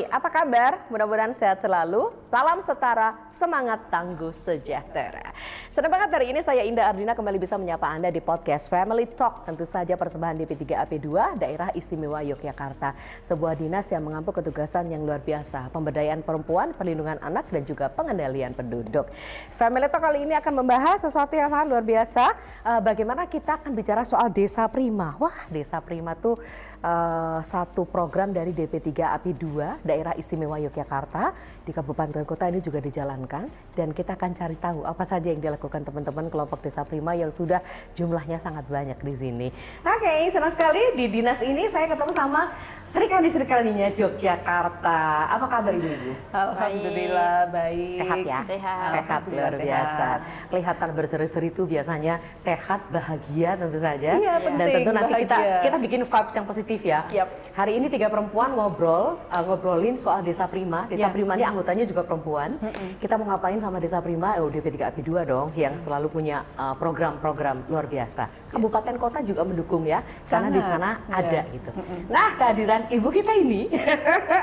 Family, apa kabar? Mudah-mudahan sehat selalu. Salam setara, semangat tangguh sejahtera. Senang banget hari ini saya Indah Ardina kembali bisa menyapa Anda di podcast Family Talk. Tentu saja persembahan DP3AP2 Daerah Istimewa Yogyakarta. Sebuah dinas yang mengampu ketugasan yang luar biasa. Pemberdayaan perempuan, perlindungan anak, dan juga pengendalian penduduk. Family Talk kali ini akan membahas sesuatu yang sangat luar biasa. Bagaimana kita akan bicara soal Desa Prima. Wah, Desa Prima tuh satu program dari DP3AP2 Daerah Istimewa Yogyakarta di kabupaten kota ini juga dijalankan, dan kita akan cari tahu apa saja yang dilakukan teman-teman kelompok Desa Prima yang sudah jumlahnya sangat banyak di sini. Oke, senang sekali di dinas ini saya ketemu sama Serikandi-Serikaninya Yogyakarta. Apa kabar Ibu-ibu? Alhamdulillah baik. Sehat ya? Sehat luar biasa. Kelihatan berseri-seri itu biasanya sehat, bahagia tentu saja. Iya, dan penting, tentu nanti bahagia. kita bikin vibes yang positif ya. Yap. Hari ini 3 perempuan ngobrolin soal Desa Prima. Desa Prima ini anggotanya juga perempuan. Kita mau ngapain sama Desa Prima? DP3AP2 dong, yang selalu punya program-program luar biasa. Kabupaten kota juga mendukung ya, karena di sana ada gitu. Nah, kehadiran ibu kita ini,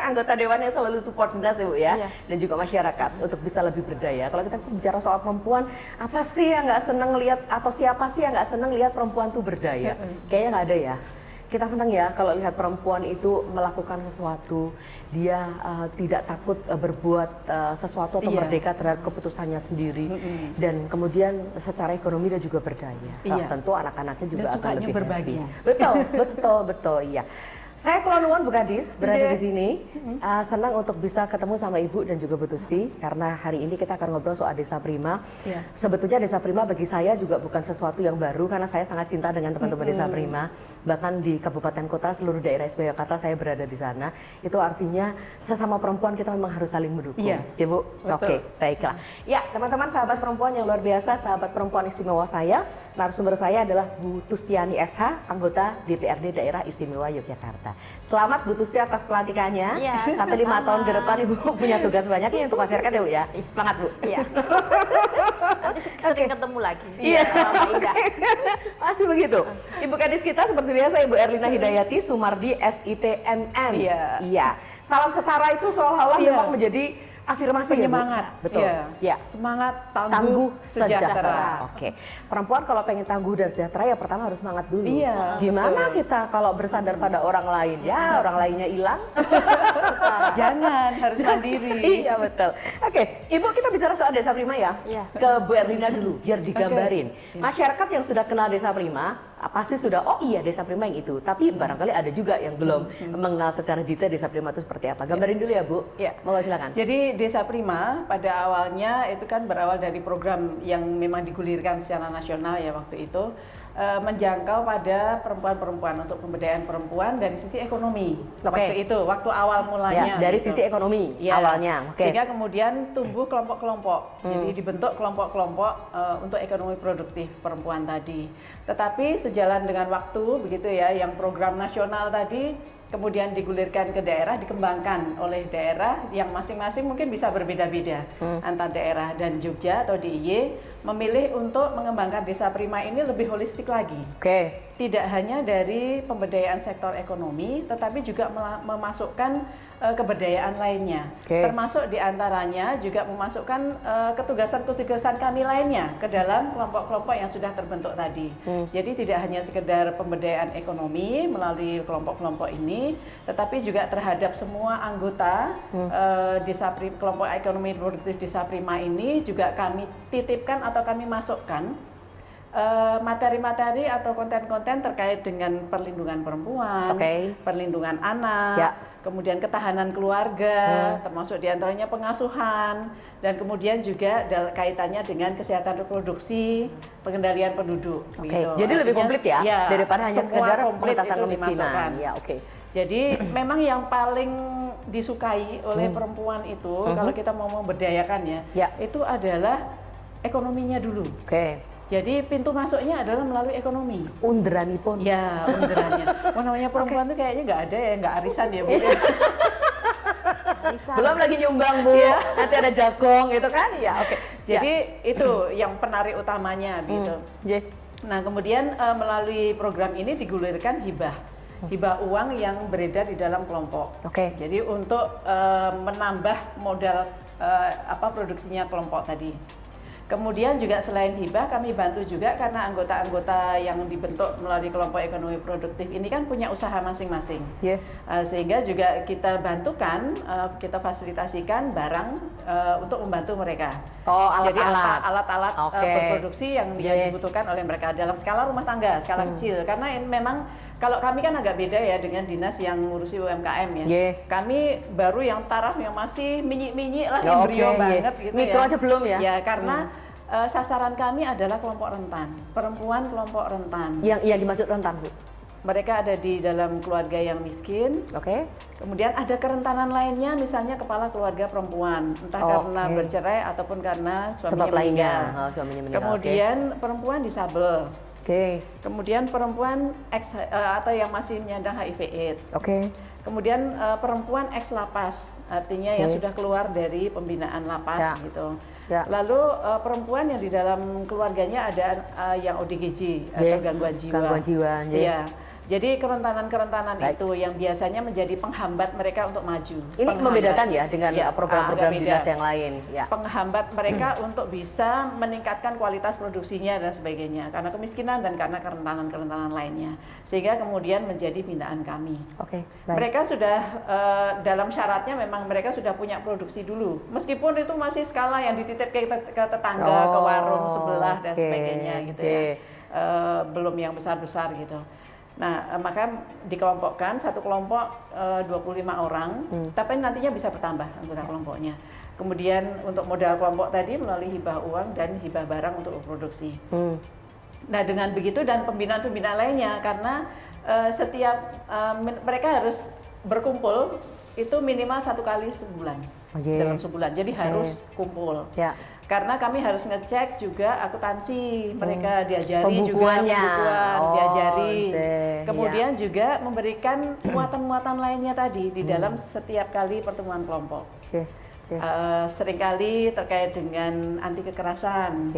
anggota dewan yang selalu support dinas Ibu ya, dan juga masyarakat untuk bisa lebih berdaya. Kalau kita bicara soal perempuan, apa sih yang nggak seneng lihat, atau siapa sih yang nggak seneng lihat perempuan tuh berdaya? Kayaknya nggak ada ya. Kita senang ya kalau lihat perempuan itu melakukan sesuatu, dia tidak takut berbuat sesuatu atau merdeka terhadap keputusannya sendiri, dan kemudian secara ekonomi dia juga berdaya. Tentu anak-anaknya juga akan lebih berbagi. Betul, iya. Saya Kulonwon Bu Kadis berada di sini, senang untuk bisa ketemu sama Ibu dan juga Bu Tusti, karena hari ini kita akan ngobrol soal Desa Prima. Sebetulnya Desa Prima bagi saya juga bukan sesuatu yang baru, karena saya sangat cinta dengan teman-teman Desa Prima. Bahkan di kabupaten kota, seluruh daerah istimewa Yogyakarta saya berada di sana. Itu artinya sesama perempuan kita memang harus saling mendukung. Ya Bu? Oke, baiklah. Ya teman-teman, sahabat perempuan yang luar biasa, sahabat perempuan istimewa saya, narasumber saya adalah Bu Tustiani SH, anggota DPRD Daerah Istimewa Yogyakarta. Selamat Bu Tusti atas pelantikannya. Sampai 5 tahun ke depan Ibu punya tugas banyak ya untuk masyarakat ya Bu ya. Semangat Bu. Iya. Nanti sering ketemu lagi. Iya. Pasti begitu. Ibu Kadis kita seperti biasa Ibu Erlina Hidayati Sumardi SIPMM. Iya. Salam setara itu seolah-olah memang menjadi afirmasi penyemangat. Ya, betul. Ya. Semangat tangguh sejahtera. Oke. Perempuan kalau pengen tangguh dan sejahtera ya pertama harus semangat dulu. Gimana kita kalau bersandar pada orang lain? Ya, orang lainnya hilang. Jangan, harus mandiri. Iya, betul. Oke, Ibu kita bicara soal Desa Prima ya. Ke Bu Erlina dulu biar digambarin. Masyarakat yang sudah kenal Desa Prima pasti sudah, oh iya Desa Prima yang itu. Tapi barangkali ada juga yang belum mengenal secara detail Desa Prima itu seperti apa. Gambarin dulu ya Bu. Monggo silakan. Jadi Desa Prima pada awalnya itu kan berawal dari program yang memang digulirkan secara nasional ya waktu itu, menjangkau pada perempuan-perempuan untuk pemberdayaan perempuan dari sisi ekonomi. Waktu itu, waktu awal mulanya. Dari sisi ekonomi awalnya. Sehingga kemudian tumbuh kelompok-kelompok. Jadi dibentuk kelompok-kelompok untuk ekonomi produktif perempuan tadi. Tetapi sejalan dengan waktu begitu ya, yang program nasional tadi kemudian digulirkan ke daerah, dikembangkan oleh daerah yang masing-masing mungkin bisa berbeda-beda antar daerah, dan Jogja atau DIY memilih untuk mengembangkan Desa Prima ini lebih holistik lagi. Tidak hanya dari pemberdayaan sektor ekonomi, tetapi juga memasukkan keberdayaan lainnya. Termasuk diantaranya juga memasukkan ketugasan-ketugasan kami lainnya ke dalam kelompok-kelompok yang sudah terbentuk tadi. Jadi tidak hanya sekedar pemberdayaan ekonomi melalui kelompok-kelompok ini, tetapi juga terhadap semua anggota Desa Prima, kelompok ekonomi produktif Desa Prima ini juga kami titipkan atau kami masukkan materi-materi atau konten-konten terkait dengan perlindungan perempuan, perlindungan anak, kemudian ketahanan keluarga, termasuk diantaranya pengasuhan, dan kemudian juga kaitannya dengan kesehatan reproduksi, pengendalian penduduk. Gitu. Jadi lebih komplit ya, daripada hanya sekedar pengentasan kemiskinan. Jadi memang yang paling disukai oleh perempuan itu, kalau kita mau memberdayakan itu adalah ekonominya dulu. Jadi pintu masuknya adalah melalui ekonomi. Underanipun. Ya, underannya. Namanya perempuan tuh kayaknya nggak ada ya, nggak arisan ya Bu. Belum lagi nyumbang Bu, nanti ada jagung gitu kan? Jadi itu yang penarik utamanya gitu. Nah kemudian melalui program ini digulirkan hibah. hibah uang yang beredar di dalam kelompok. Oke. Jadi untuk menambah modal produksinya kelompok tadi. Kemudian juga selain hibah, kami bantu juga karena anggota-anggota yang dibentuk melalui kelompok ekonomi produktif ini kan punya usaha masing-masing. Yeah. Sehingga juga kita bantukan, kita fasilitasikan barang untuk membantu mereka. Oh, Jadi alat-alat. alat-alat berproduksi yang dibutuhkan oleh mereka dalam skala rumah tangga, skala kecil. Karena ini memang kalau kami kan agak beda ya dengan dinas yang ngurusi UMKM ya. Yeah. Kami baru yang taraf yang masih minyi-minyi lah, embrio banget gitu ya. Mikro aja belum ya? Ya karena sasaran kami adalah kelompok rentan, perempuan kelompok rentan. Yang dimaksud rentan, Bu? Mereka ada di dalam keluarga yang miskin. Oke. Kemudian ada kerentanan lainnya, misalnya kepala keluarga perempuan, entah karena bercerai ataupun karena suaminya sebab lainnya. meninggal. Suaminya meninggal. Kemudian perempuan disabel. Oke. Kemudian perempuan atau yang masih menyandang HIV/AIDS. Oke. Kemudian perempuan ex lapas, artinya yang sudah keluar dari pembinaan lapas gitu. Ya. Lalu perempuan yang di dalam keluarganya ada yang ODGJ atau gangguan jiwa. Gangguan jiwa. Iya. Jadi kerentanan-kerentanan itu yang biasanya menjadi penghambat mereka untuk maju. Ini membedakan ya dengan program-program dinas yang lain. Ya. Penghambat mereka untuk bisa meningkatkan kualitas produksinya dan sebagainya. Karena kemiskinan dan karena kerentanan-kerentanan lainnya. Sehingga kemudian menjadi binaan kami. Oke. Baik. Mereka sudah dalam syaratnya memang mereka sudah punya produksi dulu. Meskipun itu masih skala yang dititip ke tetangga, ke warung sebelah dan sebagainya gitu ya. Belum yang besar-besar gitu. Nah, maka dikelompokkan satu kelompok 25 orang, tapi nantinya bisa bertambah anggota kelompoknya. Kemudian untuk modal kelompok tadi melalui hibah uang dan hibah barang untuk produksi. Nah, dengan begitu dan pembinaan-pembinaan lainnya karena setiap mereka harus berkumpul itu minimal 1 kali sebulan. Dalam sebulan. Jadi harus kumpul. Ya. Karena kami harus ngecek juga akuntansi, mereka diajari juga Pembukuannya. pembukuan, diajari. Kemudian ya. juga memberikan muatan-muatan lainnya tadi di dalam setiap kali pertemuan kelompok. Seringkali terkait dengan anti kekerasan.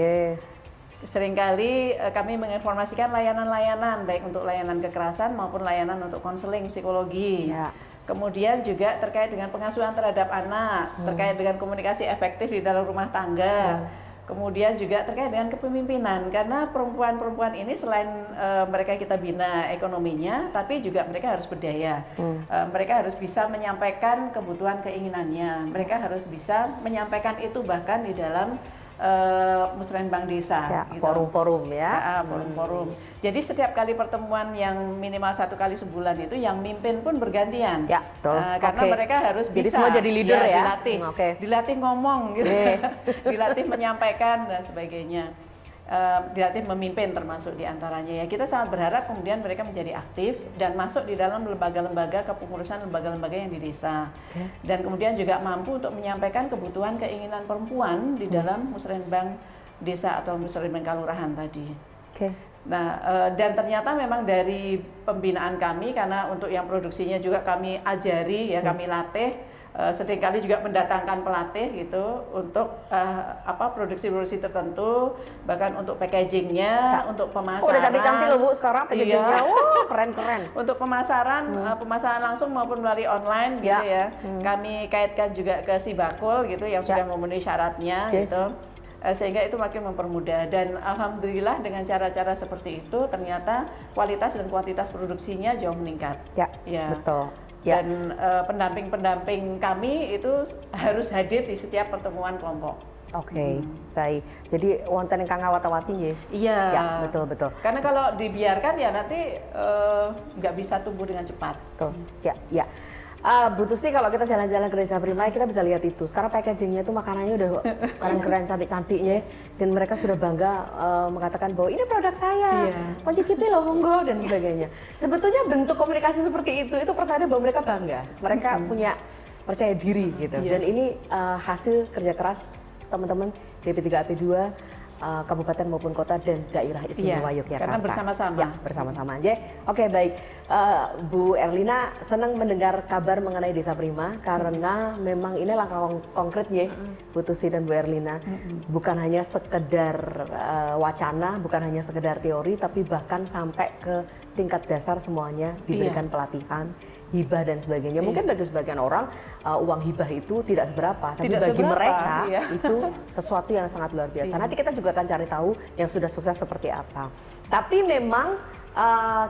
Seringkali kami menginformasikan layanan-layanan baik untuk layanan kekerasan maupun layanan untuk konseling psikologi. Ya. Kemudian juga terkait dengan pengasuhan terhadap anak, terkait dengan komunikasi efektif di dalam rumah tangga. Kemudian juga terkait dengan kepemimpinan, karena perempuan-perempuan ini selain mereka kita bina ekonominya, tapi juga mereka harus berdaya. Mereka harus bisa menyampaikan kebutuhan keinginannya. Mereka harus bisa menyampaikan itu bahkan di dalam musrenbang desa, gitu. Forum-forum ya. Forum-forum. Jadi setiap kali pertemuan yang minimal 1 kali sebulan itu yang mimpin pun bergantian. Ya, betul. Karena mereka harus bisa. Jadi semua jadi leader ya. Dilatih, dilatih ngomong gitu, dilatih menyampaikan dan sebagainya. Dilatih memimpin termasuk diantaranya ya. Kita sangat berharap kemudian mereka menjadi aktif dan masuk di dalam lembaga-lembaga kepengurusan lembaga-lembaga yang di desa dan kemudian juga mampu untuk menyampaikan kebutuhan keinginan perempuan di dalam musrenbang desa atau musrenbang kelurahan tadi. Nah, dan ternyata memang dari pembinaan kami karena untuk yang produksinya juga kami ajari ya, kami latih. Seringkali juga mendatangkan pelatih gitu untuk produksi-produksi tertentu, bahkan untuk packagingnya, untuk pemasaran. Udah cantik-cantik loh Bu sekarang packagingnya. Wah, keren-keren. Untuk pemasaran, pemasaran langsung maupun melalui online gitu ya. Kami kaitkan juga ke Sibakul gitu yang sudah memenuhi syaratnya gitu. Sehingga itu makin mempermudah dan alhamdulillah dengan cara-cara seperti itu ternyata kualitas dan kuantitas produksinya jauh meningkat. Ya. Betul. Dan pendamping-pendamping kami itu harus hadir di setiap pertemuan kelompok. Baik. Jadi wonten ingkang ngawat-awati nggih. Iya. Ya, betul. Karena kalau dibiarkan ya nanti nggak bisa tumbuh dengan cepat. Betul. Ya. Bu Tusti, kalau kita jalan-jalan ke Desa Prima kita bisa lihat itu. Sekarang packagingnya itu makanannya udah keren-keren, cantik-cantiknya, dan mereka sudah bangga mengatakan bahwa ini produk saya, mau cicipi loh monggo dan sebagainya. Sebetulnya bentuk komunikasi seperti itu pertanda bahwa mereka bangga, mereka punya percaya diri gitu. Dan ini hasil kerja keras teman-teman DP3AP2 kabupaten maupun kota dan daerah istimewa Yogyakarta. Karena bersama-sama. Bersama-sama aja. Baik. Bu Erlina senang mendengar kabar mengenai Desa Prima karena memang ini langkah konkret ya, Bu Tusti dan Bu Erlina. Bukan hanya sekedar wacana, bukan hanya sekedar teori, tapi bahkan sampai ke tingkat dasar semuanya diberikan pelatihan, hibah dan sebagainya. Mungkin bagi sebagian orang uang hibah itu tidak seberapa, tapi Tidak bagi seberapa, mereka iya. itu sesuatu yang sangat luar biasa. Nanti kita juga akan cari tahu yang sudah sukses seperti apa. Tapi memang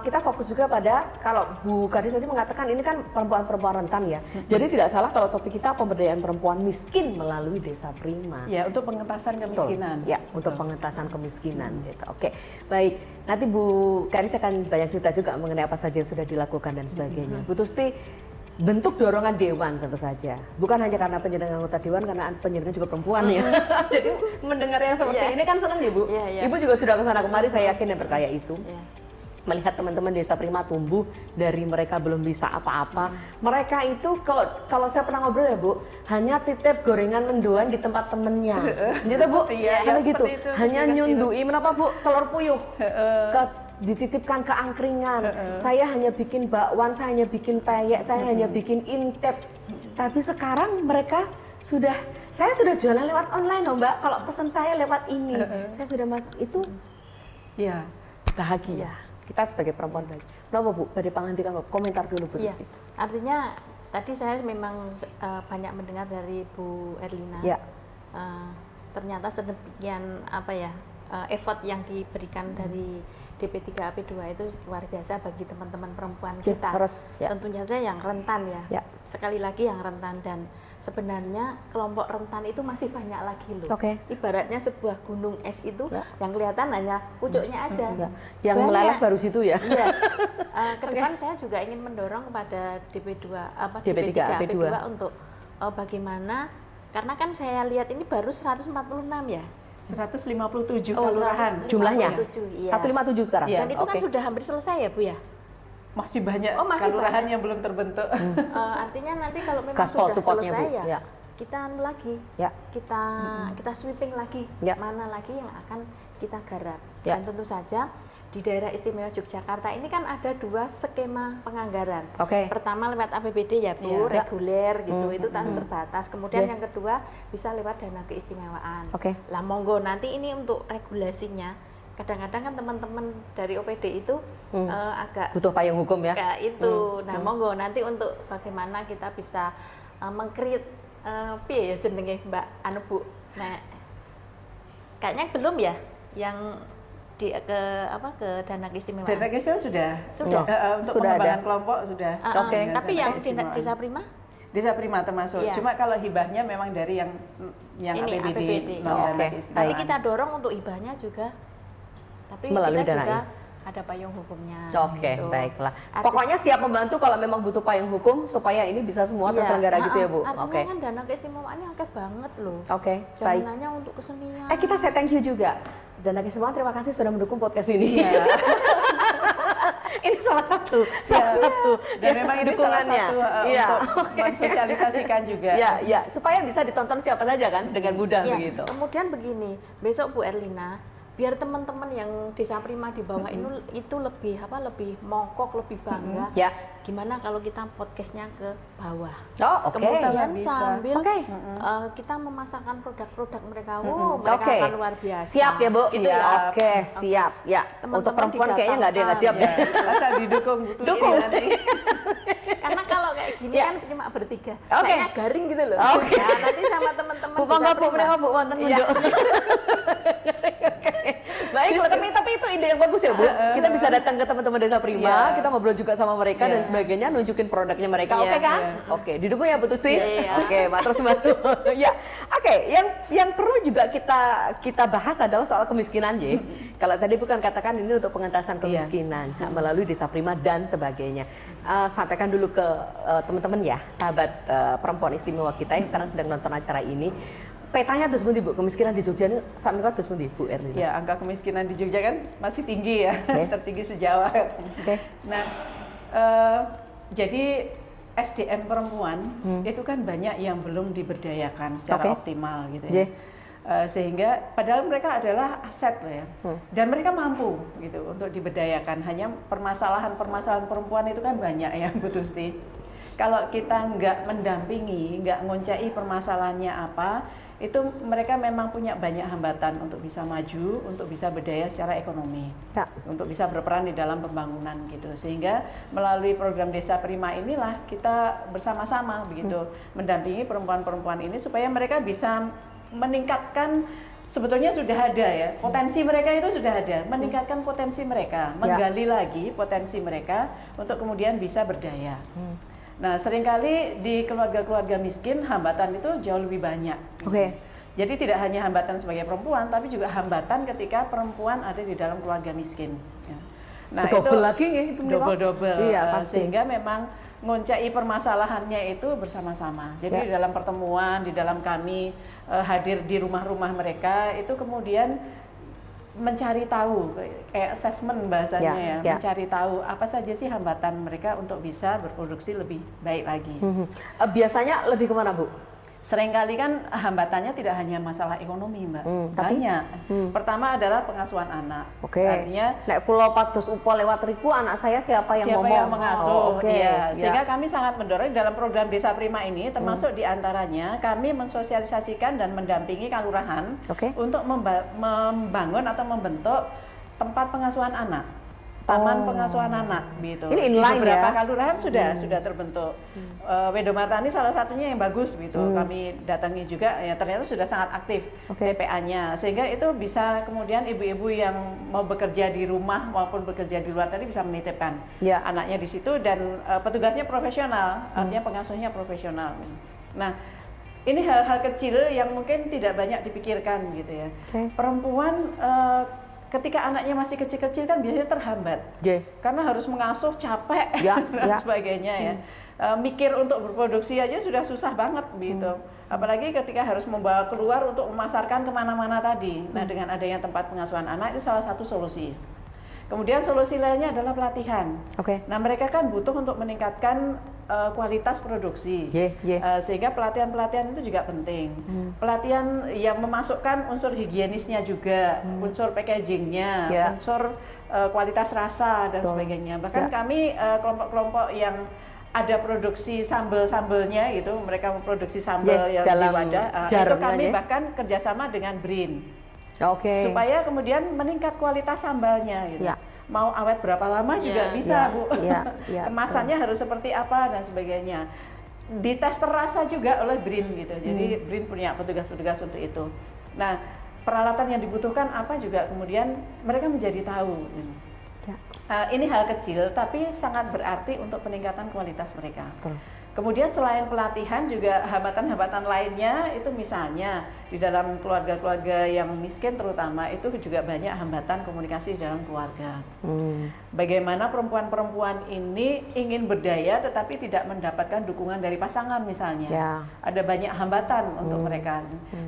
kita fokus juga pada, kalau Bu Kadis tadi mengatakan ini kan perempuan-perempuan rentan ya. Jadi tidak salah kalau topik kita pemberdayaan perempuan miskin melalui Desa Prima. Ya, untuk pengentasan kemiskinan. Ya, untuk pengentasan kemiskinan gitu. Oke, baik. Nanti Bu Kadis akan banyak cerita juga mengenai apa saja yang sudah dilakukan dan sebagainya. Bu Tusti, bentuk dorongan dewan tentu saja. Bukan hanya karena penjenengan anggota dewan, karena penjenengan juga perempuan ya. Jadi mendengar yang seperti ini kan senang ya Bu. Ibu juga sudah ke sana kemari, saya yakin dan percaya itu. Melihat teman-teman Desa Prima tumbuh dari mereka belum bisa apa-apa. Mereka itu kalau saya pernah ngobrol ya Bu, hanya titip gorengan mendoan di tempat temennya. Gitu Bu, sampai gitu. Hanya nyundui, kenapa Bu? Telur puyuh. Dititipkan ke angkringan. Saya hanya bikin bakwan, saya hanya bikin peyek, saya hanya bikin intep. Tapi sekarang mereka saya sudah jualan lewat online loh Mbak. Kalau pesan saya lewat ini, saya sudah masak itu. Ya, Bahagia. Kita sebagai perempuan baik. Kenapa Bu? Dari pangantikan komentar dulu Bu Tusti. Artinya tadi saya memang banyak mendengar dari Bu Erlina. Ya. Ternyata sedemikian effort yang diberikan dari DP3AP2 itu luar biasa bagi teman-teman perempuan kita. Tentunya saja yang rentan ya. Sekali lagi yang rentan, dan sebenarnya kelompok rentan itu masih banyak lagi loh. Ibaratnya sebuah gunung es itu yang kelihatan hanya pucuknya aja. Yang meleleh baru situ ya. Iya. Ke depan saya juga ingin mendorong kepada DP3AP2 untuk bagaimana, karena kan saya lihat ini baru 146 ya. 157 kelurahan. Jumlahnya? 157 sekarang? Dan itu kan sudah hampir selesai ya Bu ya? Masih banyak kelurahan yang belum terbentuk. Artinya nanti kalau memang Gaspol sudah supportnya, selesai Bu. ya, kita lagi, kita sweeping lagi, mana lagi yang akan kita garap. Dan tentu saja di daerah istimewa Yogyakarta ini kan ada 2 skema penganggaran. Pertama lewat APBD ya Bu, reguler gitu, itu kan terbatas. Kemudian yang kedua bisa lewat dana keistimewaan. Lah monggo nanti ini untuk regulasinya, kadang-kadang kan teman-teman dari OPD itu agak butuh payung hukum ya. Kayak itu. Nah, monggo nanti untuk bagaimana kita bisa meng-create piye ya jenenge Mbak anu Bu. Nah, kayaknya belum ya yang ke dana keistimewaan. Dana keistimewaan sudah. Untuk sudah pengembangan ada kelompok sudah. Tapi yang di Desa Prima? Desa Prima termasuk. Cuma kalau hibahnya memang dari yang ini, APBD. Dana keistimewaan. Nanti kita dorong untuk hibahnya juga. Tapi melalui kita dana juga ada payung hukumnya. Gitu. Baiklah. Pokoknya siap membantu kalau memang butuh payung hukum supaya ini bisa semua terselenggara gitu ya Bu. Artinya kan dana keistimewaannya akeh banget loh. Baik. Jaminannya untuk kesenian. Kita say thank you juga. Dana keistimewaan, terima kasih sudah mendukung podcast ini. Ini salah satu. Dan memang ini salah satu untuk mensosialisasikan juga. Supaya bisa ditonton siapa saja kan dengan mudah begitu. Kemudian begini, besok Bu Erlina, biar teman-teman yang Desa Prima di bawah itu lebih mongkok, lebih bangga. Gimana kalau kita podcastnya ke bawah? Kemudian sambil kita memasarkan produk-produk mereka, mereka akan luar biasa. Siap ya Bu? Itu ya. Siap. Ya. Untuk perempuan kayaknya nggak ada yang nggak siap ya. Asal didukung. Karena kalau kayak gini kan cuma bertiga, kayaknya garing gitu loh. Nah, nanti sama teman-teman Bu Bangga Bu, mereka Bu wonten munjuk. Baiklah, tapi itu ide yang bagus ya Bu. Kita bisa datang ke teman-teman Desa Prima, kita ngobrol juga sama mereka dan sebagainya, nunjukin produknya mereka. Kan? Didukung ya Bu Tusti? Terus bantu. Yang perlu juga kita bahas adalah soal kemiskinan ya. Kalau tadi bukan katakan ini untuk pengentasan kemiskinan melalui Desa Prima dan sebagainya. Sampaikan dulu ke teman-teman ya, sahabat perempuan istimewa kita yang sekarang sedang nonton acara ini. Petanya terus pundi Bu, kemiskinan di Jogja ini sampai kau terus pundi Bu Erlina? Ya, angka kemiskinan di Jogja kan masih tinggi ya, tertinggi se-Jawa. Nah, jadi SDM perempuan itu kan banyak yang belum diberdayakan secara optimal gitu ya. Sehingga padahal mereka adalah aset loh ya, dan mereka mampu gitu untuk diberdayakan. Hanya permasalahan perempuan itu kan banyak ya Bu Tusti. kalau kita nggak mendampingi, nggak ngoncai permasalahannya apa, itu mereka memang punya banyak hambatan untuk bisa maju, untuk bisa berdaya secara ekonomi, untuk bisa berperan di dalam pembangunan gitu. Sehingga melalui program Desa Prima inilah kita bersama-sama begitu mendampingi perempuan-perempuan ini supaya mereka bisa meningkatkan, sebetulnya sudah ada ya, potensi mereka itu sudah ada, meningkatkan potensi mereka, menggali lagi potensi mereka untuk kemudian bisa berdaya. Nah, seringkali di keluarga-keluarga miskin hambatan itu jauh lebih banyak. Jadi tidak hanya hambatan sebagai perempuan, tapi juga hambatan ketika perempuan ada di dalam keluarga miskin. Nah, double lagi ya, itu double. Iya, pasti. Sehingga memang ngoncai permasalahannya itu bersama-sama. Jadi di dalam pertemuan, di dalam kami hadir di rumah-rumah mereka, itu kemudian mencari tahu, kayak assessment bahasanya mencari tahu apa saja sih hambatan mereka untuk bisa berproduksi lebih baik lagi. Biasanya lebih kemana, Bu? Seringkali kan hambatannya tidak hanya masalah ekonomi, Mbak. Banyak. Pertama adalah pengasuhan anak. Artinya, nek kula pados upo lewat riku, anak saya siapa yang mengasuh? Sehingga kami sangat mendorong dalam program Desa Prima ini, termasuk diantaranya kami mensosialisasikan dan mendampingi kelurahan untuk membangun atau membentuk tempat pengasuhan anak. Taman pengasuhan anak gitu. Ini inline di beberapa kelurahan sudah terbentuk. Wedomartani salah satunya yang bagus gitu. Kami datangi juga ya, ternyata sudah sangat aktif TPA-nya. Sehingga itu bisa kemudian ibu-ibu yang mau bekerja di rumah maupun bekerja di luar tadi bisa menitipkan anaknya di situ, dan petugasnya profesional, artinya pengasuhnya profesional. Nah, ini hal-hal kecil yang mungkin tidak banyak dipikirkan gitu ya. Perempuan ketika anaknya masih kecil-kecil kan biasanya terhambat, karena harus mengasuh, capek dan sebagainya ya. Mikir untuk berproduksi aja sudah susah banget gitu. Apalagi ketika harus membawa keluar untuk memasarkan kemana-mana tadi. Nah, dengan adanya tempat pengasuhan anak itu salah satu solusi. Kemudian solusi lainnya adalah pelatihan. Nah, mereka kan butuh untuk meningkatkan kualitas produksi, sehingga pelatihan-pelatihan itu juga penting. Pelatihan yang memasukkan unsur higienisnya juga, unsur packagingnya, unsur kualitas rasa dan sebagainya. Bahkan kami kelompok-kelompok yang ada produksi sambal-sambalnya gitu, mereka memproduksi sambal yang di wadah, itu kami bahkan kerjasama dengan BRIN. Supaya kemudian meningkat kualitas sambalnya gitu. Mau awet berapa lama juga bisa, Bu. Kemasannya harus seperti apa dan sebagainya. Dites terasa juga oleh BRIN gitu. Jadi BRIN punya petugas-petugas untuk itu. Nah, peralatan yang dibutuhkan apa juga kemudian mereka menjadi tahu. Ini hal kecil tapi sangat berarti untuk peningkatan kualitas mereka. Kemudian selain pelatihan juga hambatan-hambatan lainnya itu misalnya di dalam keluarga-keluarga yang miskin terutama itu juga banyak hambatan komunikasi di dalam keluarga. Bagaimana perempuan-perempuan ini ingin berdaya tetapi tidak mendapatkan dukungan dari pasangan misalnya. Ada banyak hambatan untuk mereka.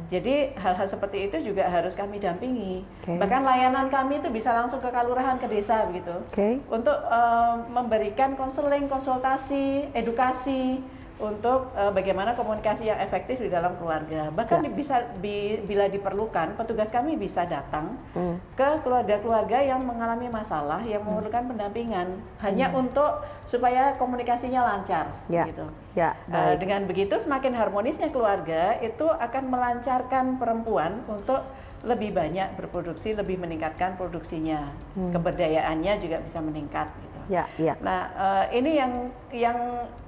Jadi hal-hal seperti itu juga harus kami dampingi. Bahkan layanan kami itu bisa langsung ke kelurahan, ke desa begitu. Untuk memberikan konseling, konsultasi, edukasi untuk bagaimana komunikasi yang efektif di dalam keluarga. Bahkan bila diperlukan, petugas kami bisa datang ke keluarga-keluarga yang mengalami masalah, yang memerlukan pendampingan, hanya untuk supaya komunikasinya lancar. Gitu. Dengan begitu, semakin harmonisnya keluarga, itu akan melancarkan perempuan untuk lebih banyak berproduksi, lebih meningkatkan produksinya, keberdayaannya juga bisa meningkat. Gitu. Nah, ini yang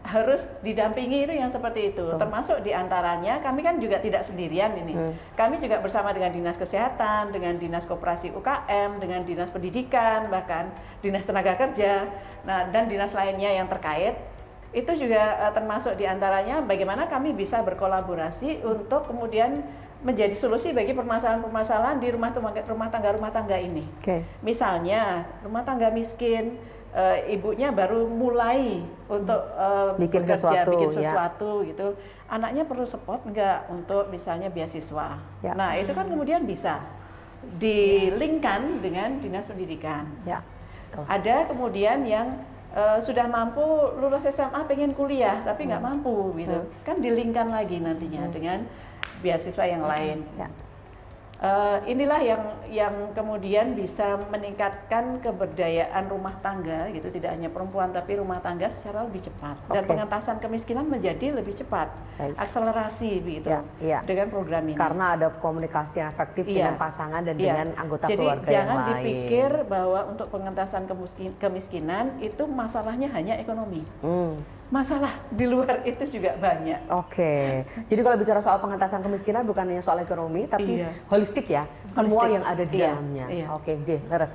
harus didampingi itu yang seperti itu. Termasuk diantaranya kami kan juga tidak sendirian ini. Kami juga bersama dengan Dinas Kesehatan, dengan Dinas Koperasi UKM, dengan Dinas Pendidikan, bahkan Dinas Tenaga Kerja, nah dan dinas lainnya yang terkait. Itu juga termasuk diantaranya bagaimana kami bisa berkolaborasi untuk kemudian menjadi solusi bagi permasalahan-permasalahan di rumah tangga ini. Misalnya rumah tangga miskin, ibunya baru mulai untuk bikin sesuatu gitu. Anaknya perlu support enggak untuk misalnya beasiswa. Nah, itu kan kemudian bisa dilingkan dengan Dinas Pendidikan. Ada kemudian yang sudah mampu lulus SMA pengen kuliah tapi nggak mampu gitu. Kan dilingkan lagi nantinya dengan beasiswa yang lain. Inilah yang kemudian bisa meningkatkan keberdayaan rumah tangga gitu, tidak hanya perempuan tapi rumah tangga secara lebih cepat dan pengentasan kemiskinan menjadi lebih cepat. Akselerasi begitu dengan program ini. Karena ada komunikasi yang efektif dengan pasangan dan dengan anggota keluarga yang lain. Jadi jangan dipikir bahwa untuk pengentasan kemiskinan itu masalahnya hanya ekonomi. Masalah di luar itu juga banyak. Jadi kalau bicara soal pengentasan kemiskinan bukan hanya soal ekonomi, tapi holistik ya, semua yang ada di dalamnya. Leres.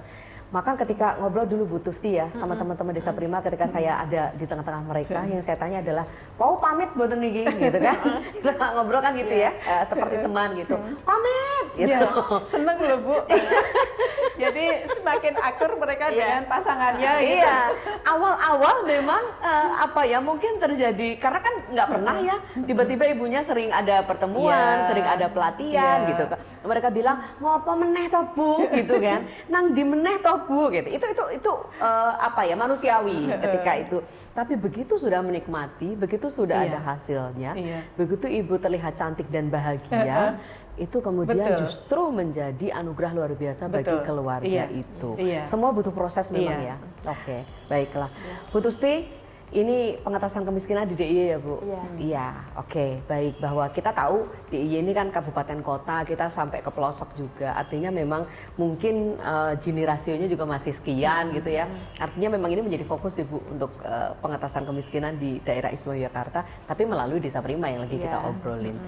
Maka ketika ngobrol dulu Bu Tusti ya sama teman-teman Desa Prima, ketika saya ada di tengah-tengah mereka, yang saya tanya adalah, mau pamit boten niki gitu kan? Kita ngobrol kan gitu ya, seperti teman gitu. Pamit gitu. Seneng loh Bu. Jadi semakin akur mereka dengan pasangannya gitu. Awal-awal memang mungkin terjadi karena kan nggak pernah ya tiba-tiba ibunya sering ada pertemuan, sering ada pelatihan gitu. Mereka bilang, mau apa meneh toh Bu gitu kan? Nang di meneh toh Bu gitu. Itu manusiawi ketika itu. Tapi begitu sudah menikmati, begitu sudah ada hasilnya, begitu ibu terlihat cantik dan bahagia, itu kemudian justru menjadi anugerah luar biasa bagi keluarga itu. Semua butuh proses memang ya. Baiklah. Bu Tusti, ini pengentasan kemiskinan di DIY ya Bu? Baik. Bahwa kita tahu DIY ini kan kabupaten kota, kita sampai ke pelosok juga. Artinya memang mungkin Gini rasionya juga masih sekian gitu ya. Artinya memang ini menjadi fokus Ibu untuk pengentasan kemiskinan di daerah Istimewa Yogyakarta, tapi melalui Desa Prima yang lagi kita obrolin.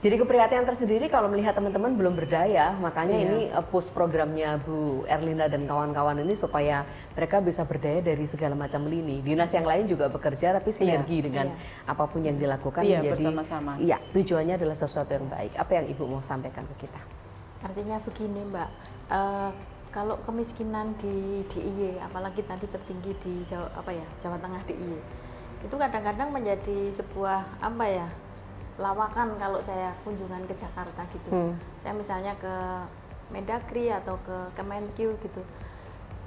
Jadi keprihatinan tersendiri kalau melihat teman-teman belum berdaya, makanya ini push programnya Bu Erlina dan kawan-kawan ini supaya mereka bisa berdaya dari segala macam lini. Dinas yang lain juga bekerja tapi sinergi dengan apapun yang dilakukan menjadi bersama-sama. Tujuannya adalah sesuatu yang baik. Apa yang Ibu mau sampaikan ke kita? Artinya begini Mbak, kalau kemiskinan di DIY, apalagi tadi tertinggi di Jawa Tengah DIY, itu kadang-kadang menjadi sebuah lawakan kalau saya kunjungan ke Jakarta gitu. Saya misalnya ke Mendagri atau ke Kemenkyu gitu.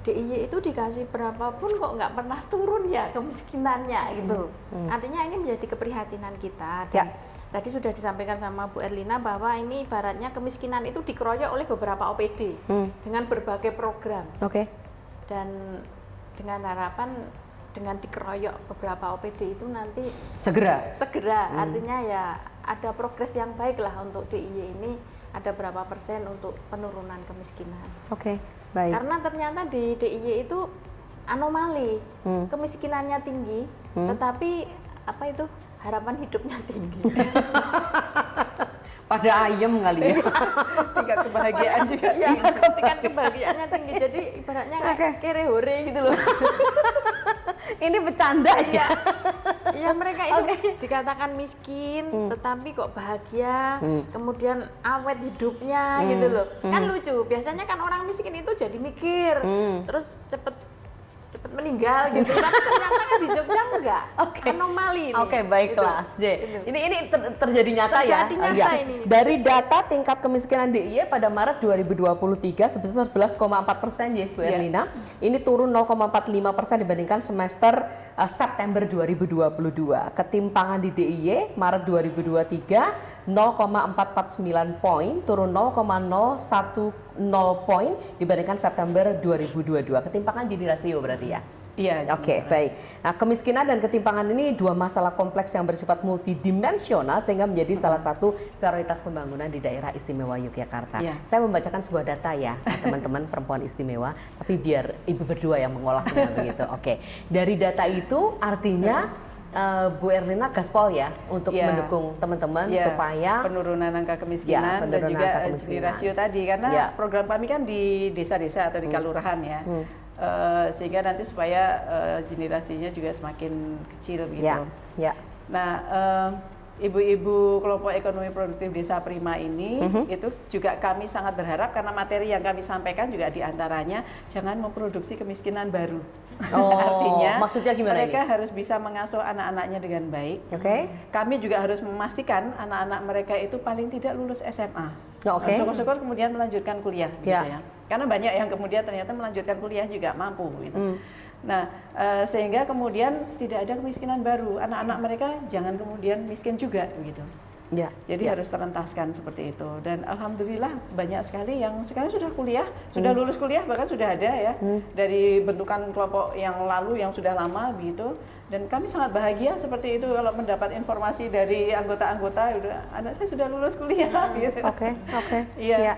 DIY itu dikasih berapapun kok nggak pernah turun ya kemiskinannya gitu. Artinya ini menjadi keprihatinan kita. Dan tadi sudah disampaikan sama Bu Erlina bahwa ini ibaratnya kemiskinan itu dikeroyok oleh beberapa OPD dengan berbagai program. Dan dengan harapan dengan dikeroyok beberapa OPD itu nanti segera artinya ya ada progres yang baik lah untuk DIY ini, ada berapa persen untuk penurunan kemiskinan. Baik. Karena ternyata di DIY itu anomali, kemiskinannya tinggi, tetapi harapan hidupnya tinggi. Pada ayam kali ya. Tingkat kebahagiaan juga tingkat kebahagiaannya tinggi, jadi ibaratnya kayak kere hore gitu loh. Ini bercanda ya. Iya, mereka itu dikatakan miskin tetapi kok bahagia, kemudian awet hidupnya gitu loh. Kan lucu, biasanya kan orang miskin itu jadi mikir, terus cepet meninggal gitu. Tapi ternyata kan di Jogja enggak. Anomali ini. Baiklah. Ini terjadi nyata ya. Ini. Dari data tingkat kemiskinan DIY pada Maret 2023 sebesar 11,4% ya Bu Erlina. Ini turun 0,45% dibandingkan semester September 2022. Ketimpangan di DIY Maret 2023 0,449 poin, turun 0,010 poin dibandingkan September 2022. Ketimpangan Gini rasio berarti ya? Iya. Baik. Nah, kemiskinan dan ketimpangan ini dua masalah kompleks yang bersifat multidimensional sehingga menjadi salah satu prioritas pembangunan di daerah Istimewa Yogyakarta. Saya membacakan sebuah data ya, teman-teman perempuan istimewa, tapi biar Ibu berdua yang mengolahnya begitu. Dari data itu artinya Bu Erlina gaspol ya untuk mendukung teman-teman supaya penurunan angka kemiskinan dan juga Gini rasio tadi, karena program kami kan di desa-desa atau di kelurahan ya. Sehingga nanti supaya Gini rasionya juga semakin kecil gitu. Nah, ibu-ibu kelompok ekonomi produktif Desa Prima ini itu juga kami sangat berharap, karena materi yang kami sampaikan juga diantaranya jangan memproduksi kemiskinan baru. Artinya maksudnya gimana mereka ini? harus bisa mengasuh anak-anaknya dengan baik. Kami juga harus memastikan anak-anak mereka itu paling tidak lulus SMA. Syukur-syukur kemudian melanjutkan kuliah gitu ya. Karena banyak yang kemudian ternyata melanjutkan kuliah juga mampu gitu. Nah, sehingga kemudian tidak ada kemiskinan baru. Anak-anak mereka jangan kemudian miskin juga begitu. Ya, Jadi harus terentaskan seperti itu. Dan alhamdulillah banyak sekali yang sekarang sudah kuliah, sudah lulus kuliah, bahkan sudah ada ya dari bentukan kelompok yang lalu yang sudah lama begitu. Dan kami sangat bahagia seperti itu kalau mendapat informasi dari anggota-anggota, udah anak saya sudah lulus kuliah gitu. Oke. Iya. Ya.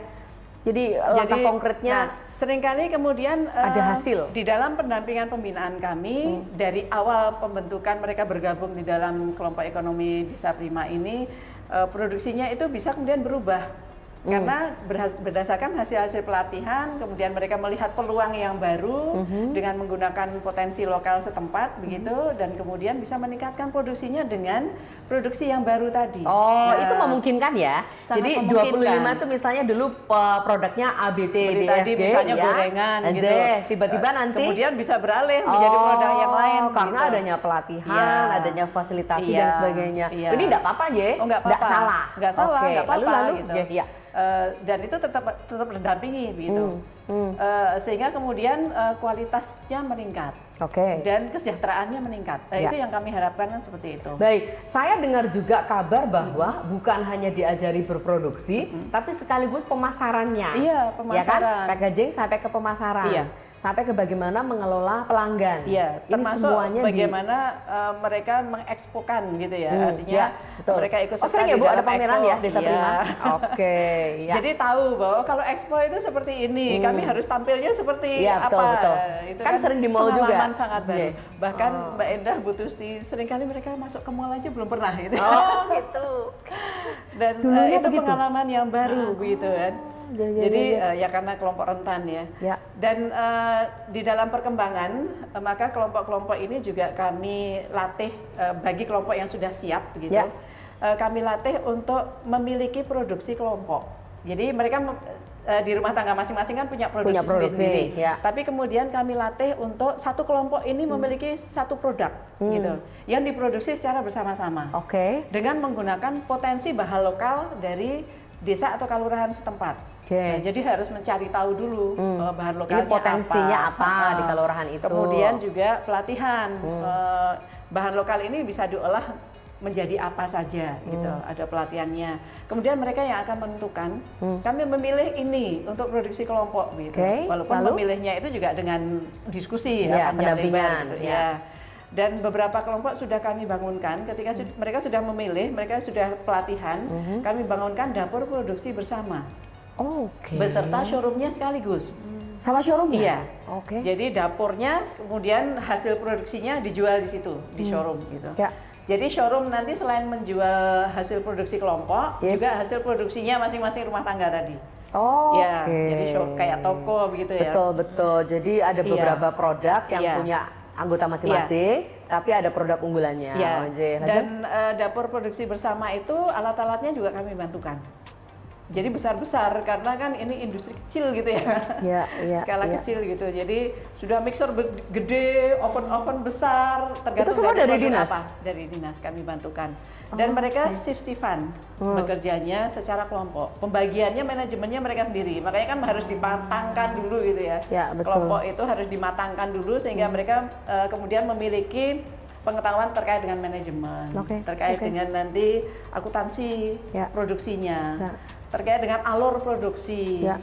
Jadi langkah konkretnya seringkali kemudian ada hasil di dalam pendampingan pembinaan kami dari awal pembentukan mereka bergabung di dalam kelompok ekonomi Desa Prima ini, produksinya itu bisa kemudian berubah. Karena berdasarkan hasil-hasil pelatihan, kemudian mereka melihat peluang yang baru dengan menggunakan potensi lokal setempat begitu, dan kemudian bisa meningkatkan produksinya dengan produksi yang baru tadi. Oh, itu memungkinkan ya. Sangat Jadi memungkinkan. 25 itu misalnya dulu produknya A, B, C, Seperti D, F, tadi G, misalnya ya. gorengan gitu. Tiba-tiba nanti kemudian bisa beralih menjadi produk yang lain. Karena gitu. adanya pelatihan, Iya. adanya fasilitasi Iya. dan sebagainya. Iya. Ini enggak apa-apa, Je. Oh, nggak apa-apa. salah. Nggak salah, Oke, nggak apa-apa, lalu gitu. ya. Dan itu tetap mendampingi begitu. Sehingga kemudian kualitasnya meningkat. Oke. Dan kesejahteraannya meningkat. Ya. Itu yang kami harapkan kan seperti itu. Baik, saya dengar juga kabar bahwa bukan hanya diajari berproduksi, tapi sekaligus pemasarannya. Iya, pemasaran. Ya kan? Packaging sampai ke pemasaran. Iya. Sampai ke bagaimana mengelola pelanggan. Iya, Ini termasuk semuanya bagaimana mereka mengekspokan gitu ya. Artinya betul. mereka ikut serta sering ya di Bu ada dalam pameran expo. ya Desa Iya. Prima? Oke, ya. Jadi tahu bahwa kalau expo itu seperti ini, kami harus tampilnya seperti Iya, apa. betul. Itu Kan sering di mall juga. pengalaman sangat baru. Iya. Bahkan Mbak Endah, Bu Tusti, seringkali mereka masuk ke mall aja belum pernah gitu. Oh gitu. Dan Dulunya itu begitu? pengalaman yang baru gitu kan. Jadi ya. ya karena kelompok rentan ya. Ya. Dan di dalam perkembangan maka kelompok-kelompok ini juga kami latih bagi kelompok yang sudah siap gitu. Ya. Kami latih untuk memiliki produksi kelompok. Jadi mereka di rumah tangga masing-masing kan punya produksi sendiri. Ya. Tapi kemudian kami latih untuk satu kelompok ini memiliki satu produk gitu yang diproduksi secara bersama-sama. Oke. Dengan menggunakan potensi bahan lokal dari desa atau kelurahan setempat. Oke. Nah, jadi harus mencari tahu dulu bahan Ini lokalnya potensinya apa di Ah. kelurahan itu. Kemudian juga pelatihan bahan lokal ini bisa diolah menjadi apa saja gitu. Ada pelatihannya. Kemudian mereka yang akan menentukan kami memilih ini untuk produksi kelompok gitu. Oke, Walaupun lalu? memilihnya itu juga dengan diskusi Ya, panjang lebar pendampingan, gitu, ya. ya. Dan beberapa kelompok sudah kami bangunkan ketika mereka sudah memilih, mereka sudah pelatihan, kami bangunkan dapur produksi bersama. Oke. Beserta showroomnya sekaligus. Sama showroom ya? Iya. Oke. Jadi dapurnya kemudian hasil produksinya dijual di situ, di showroom gitu. Ya. Jadi showroom nanti selain menjual hasil produksi kelompok, Yep. juga hasil produksinya masing-masing rumah tangga tadi. Oh, Ya, oke. jadi kayak toko begitu ya. Betul. Jadi ada Iya. beberapa produk yang Iya. punya anggota masing-masing, tapi ada produk unggulannya. Ya, Oke, lanjut. dan dapur produksi bersama itu alat-alatnya juga kami bantukan. Jadi besar-besar karena kan ini industri kecil gitu ya, Iya, skala iya. kecil gitu. Jadi sudah mixer gede, oven besar, tergantung Itu semua dari produk dinas? apa. Dari dinas kami bantukan. Dan mereka shift-shiftan bekerjanya secara kelompok. Pembagiannya manajemennya mereka sendiri. Makanya kan harus dimatangkan dulu gitu ya. Ya, betul. Kelompok itu harus dimatangkan dulu sehingga mereka kemudian memiliki pengetahuan terkait dengan manajemen, Oke, terkait oke. dengan nanti akuntansi Ya. produksinya, Ya. terkait dengan alur produksi Ya.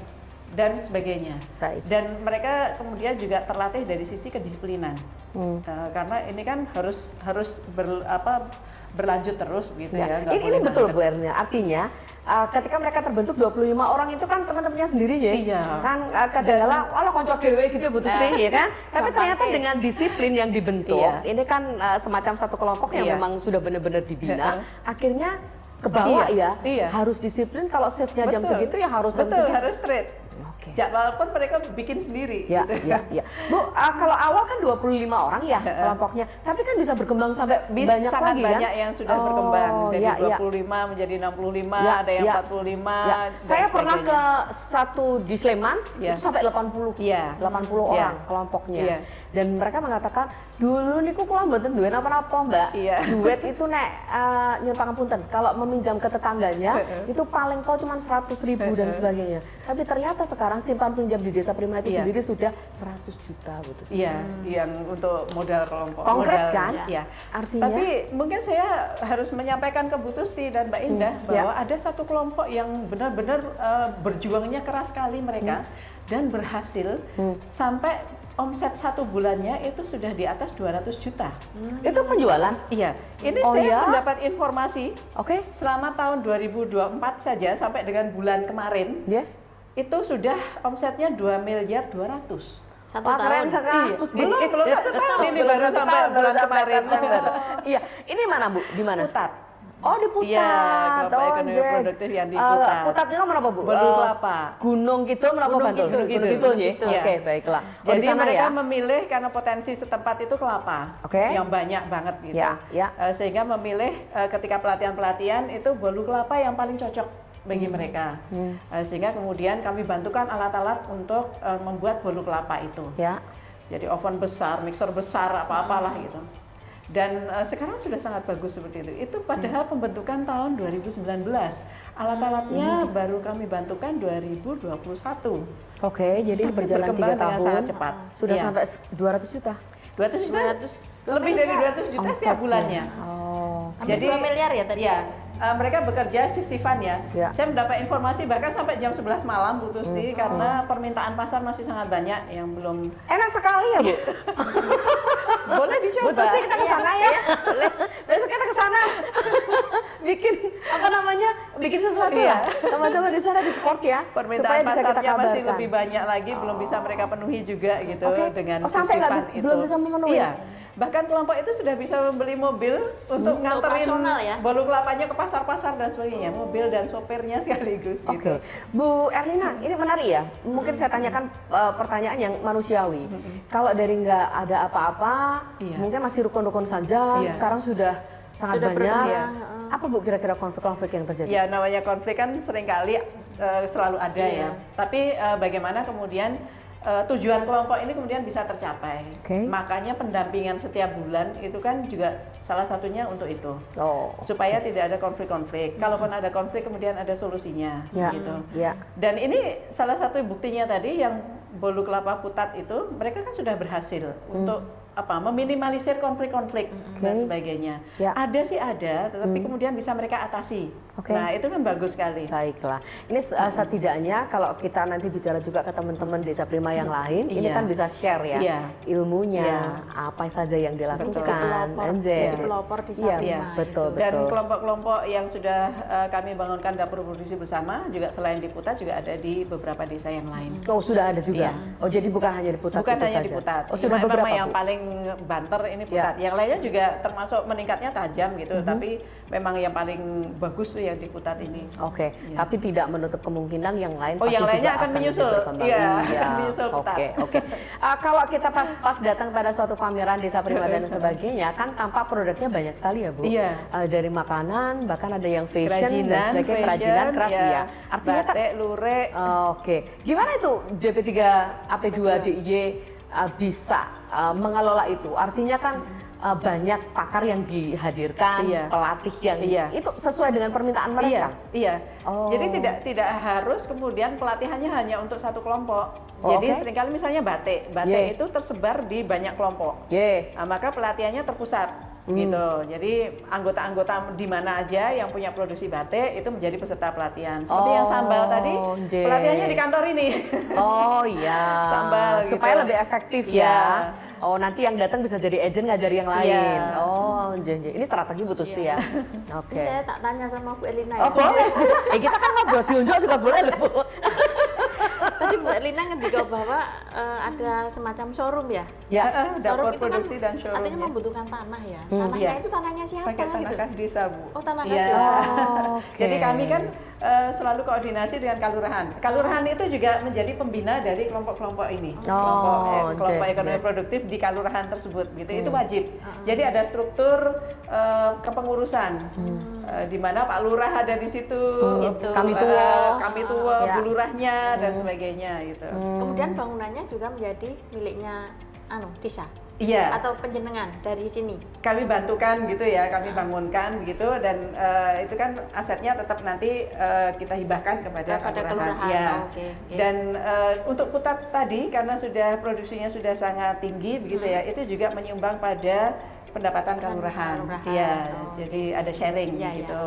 dan sebagainya. Right. Dan mereka kemudian juga terlatih dari sisi kedisiplinan, karena ini kan harus berlanjut terus gitu Ya. ya. nggak Ini boleh betul mandek. Bu Ernia. Artinya ketika mereka terbentuk 25 orang itu kan teman-temannya sendiri ya. Iya. Kan kadang-kala walah konco dhewe gitu Bu Tusti ya kan. Tapi gampang ternyata deh. dengan disiplin yang dibentuk, Iya. ini kan semacam satu kelompok yang Iya. memang sudah benar-benar dibina, akhirnya ke bawah Iya, ya. iya. Harus disiplin kalau shift-nya jam Betul. segitu ya harus jam betul, segitu. harus straight. Oke. Jadwal pun mereka bikin sendiri. Ya, gitu. ya. Bu, kalau awal kan 25 orang ya kelompoknya, tapi kan bisa berkembang sampai banyak sangat lagi banyak kan? yang sudah berkembang dari iya, iya. 25 menjadi 65, Ya, ada yang ya. 45. Ya. dan Saya pernah ke sebagainya. satu di Sleman, Ya. itu sampai 80, Iya. 80 Iya. orang kelompoknya. Iya. Dan mereka mengatakan, dulu niku kula mboten duwe napa-napa, Mbak. Iya. Duit itu nek nyuwun pangapunten, kalau meminjam ke tetangganya itu paling kok cuma 100.000 dan sebagainya. Tapi ternyata sekarang simpan pinjam di Desa Prima itu Iya. sendiri sudah 100 juta Bu Tusti. Iya, yang untuk modal kelompok. Konkret modal, kan? Iya. Artinya? Tapi mungkin saya harus menyampaikan ke Bu Tusti dan Mbak Indah bahwa ada satu kelompok yang benar-benar berjuangnya keras sekali mereka dan berhasil sampai omset 1 bulannya itu sudah di atas 200 juta. Itu penjualan? Iya, ini Oh, saya ya? mendapat informasi Oke. selama tahun 2024 saja sampai dengan bulan kemarin Ya. itu sudah omsetnya 2.200.000.000. Satu Wah, keren tahun. sekali. Belum 1 tahun ini Belum baru satu sampai tahun, baru bulan sampai kemarin. September. Iya, ini mana Bu? Di mana? Putat. Oh, di Putat. Iya, kelompok ekonomi Jeng. produktif yang di Putat. Putat itu berapa Bu? Bolu Kelapa. Gunung Kidul berapa Gunung Bantul? Kidul. Gunung Kidul ya. Kidul. Oke, Iya. baiklah. Oh, di Jadi sana mereka ya. memilih karena potensi setempat itu kelapa, Oke. yang banyak banget gitu. Ya, ya. Sehingga memilih ketika pelatihan-pelatihan itu bolu kelapa yang paling cocok bagi mereka. Sehingga kemudian kami bantukan alat-alat untuk membuat bolu kelapa itu. Ya. Jadi oven besar, mixer besar, apa-apalah gitu. Dan sekarang sudah sangat bagus seperti itu. Itu padahal pembentukan tahun 2019. Alat-alatnya baru kami bantukan 2021. Oke, jadi berjalan 3 Berkembang dengan tahun. sangat cepat. Sudah Iya. sampai 200 juta. 200 juta? 200 Lebih dari 200 juta setiap bulannya. Oh. Hampir 2 miliar ya tadi? Iya, mereka bekerja shift-shiftan ya. Ya. Saya mendapat informasi bahkan sampai jam 11 malam Bu Tusti karena permintaan pasar masih sangat banyak yang belum. Enak sekali ya, Bu. Boleh dicoba. Bu Tusti kita ke sana ya. Besok kita ke sana. Bikin apa namanya? Bikin sesuatu Iya. ya. Teman-teman di sana di support ya. Supaya Permintaan bisa kita pasarnya masih kabarkan. lebih banyak lagi, belum bisa mereka penuhi juga gitu Oke. dengan Oh, sampai nggak shift-shiftan belum bisa memenuhi? Iya. Bahkan kelompok itu sudah bisa membeli mobil untuk nganterin operasional ya? bolu kelapanya ke pasar-pasar dan sebagainya, mobil dan sopirnya sekaligus gitu. Oke, Bu Erlina, ini menarik ya. Mungkin saya tanyakan pertanyaan yang manusiawi. Kalau dari nggak ada apa-apa, Iya. mungkin masih rukun-rukun saja. Iya. Sekarang sudah sangat Sudah banyak. berkembang, Apa Bu kira-kira konflik-konflik yang terjadi? Ya namanya konflik kan seringkali selalu ada ya. Tapi bagaimana kemudian tujuan kelompok ini kemudian bisa tercapai. Oke. Makanya pendampingan setiap bulan itu kan juga salah satunya untuk itu. Oh, Supaya tidak ada konflik-konflik. Kalaupun ada konflik kemudian ada solusinya Ya. gitu. ya. Dan ini salah satu buktinya tadi yang bolu kelapa Putat itu mereka kan sudah berhasil untuk meminimalisir konflik-konflik dan sebagainya. Ya. Ada sih ada, tetapi kemudian bisa mereka atasi. Oke. Nah, itu kan bagus sekali. Baiklah. Ini setidaknya kalau kita nanti bicara juga ke teman-teman Desa Prima yang lain, ini Iya. kan bisa share ya Iya. ilmunya, Iya. apa saja yang Menjadi dilakukan. pelopor, Anjay. jadi pelopor di Iya, Prima. betul, Dan betul. kelompok-kelompok yang sudah kami bangunkan dapur produksi bersama juga selain di Putat juga ada di beberapa desa yang lain. Oh, sudah ada juga. Iya. Oh, jadi bukan hanya di Putat Bukan itu hanya saja. di Putat. Oh, sudah Cuma beberapa, memang yang Bu? paling banter ini Ya. Putat. Yang lainnya juga termasuk meningkatnya tajam gitu, tapi memang yang paling bagus tuh yang di Putat ini. Oke, tapi tidak menutup kemungkinan yang lain Oh, pasti yang juga lainnya akan menyusul. berkembang. Iya, akan menyusul Putat. Oke, oke. Kalau kita pas datang pada suatu pameran Desa Prima dan sebagainya, kan tampak produknya banyak sekali ya, Bu. Iya. Dari makanan, bahkan ada yang fashion dan Kerajinan, sebagainya, kerajinan, craft ya. ya. Artinya kan batik, lurik. Oke, gimana itu DP3 AP2 DIY bisa mengelola itu? Artinya kan banyak pakar yang dihadirkan, Iya. pelatih yang Iya. itu sesuai dengan permintaan mereka. Iya. Oh. Jadi tidak harus kemudian pelatihannya hanya untuk satu kelompok. Oh, Jadi oke. seringkali misalnya batik Yeah. itu tersebar di banyak kelompok. Ye. Nah, maka pelatihannya terpusat gitu. Jadi anggota-anggota di mana aja yang punya produksi batik itu menjadi peserta pelatihan. Seperti yang sambal tadi, Ye. pelatihannya di kantor ini. Oh iya. Sambal supaya gitu. lebih efektif Iya. ya. Oh, nanti yang datang bisa jadi agent ngajari yang lain. Iya. Oh, janji. Ini strategi Bu Tusti ya. Oke. Ini saya tak tanya sama Bu Elina ya. Oh, boleh. Kita kan ngobrol diunjuk juga boleh loh, Bu. Tadi Bu Elina ngendika bahwa ada semacam showroom ya. Ya. Dapur Showroom itu produksi dan artinya showroomnya. membutuhkan tanah ya. Tanahnya Iya. itu tanahnya siapa Pakai tanah gitu? kas desa, Bu. Oh, tanah kas Iya. desa. Oke. Jadi kami kan selalu koordinasi dengan kalurahan. Kalurahan itu juga menjadi pembina dari kelompok-kelompok ini. Kelompok ekonomi produktif di kalurahan tersebut gitu. Itu wajib. Jadi ada struktur kepengurusan. Di mana Pak Lurah ada di situ, Gitu. Kami tua. kami tua, Ya. Bu Lurahnya dan sebagainya gitu. Kemudian bangunannya juga menjadi miliknya desa. Iya. atau penjenengan dari sini? Kami bantukan gitu ya, kami bangunkan begitu, dan itu kan asetnya tetap nanti kita hibahkan kepada kelurahan. Ya. Oke. Dan untuk putat tadi karena sudah produksinya sudah sangat tinggi begitu ya, itu juga menyumbang pada pendapatan kelurahan. Iya, jadi ada sharing gitu.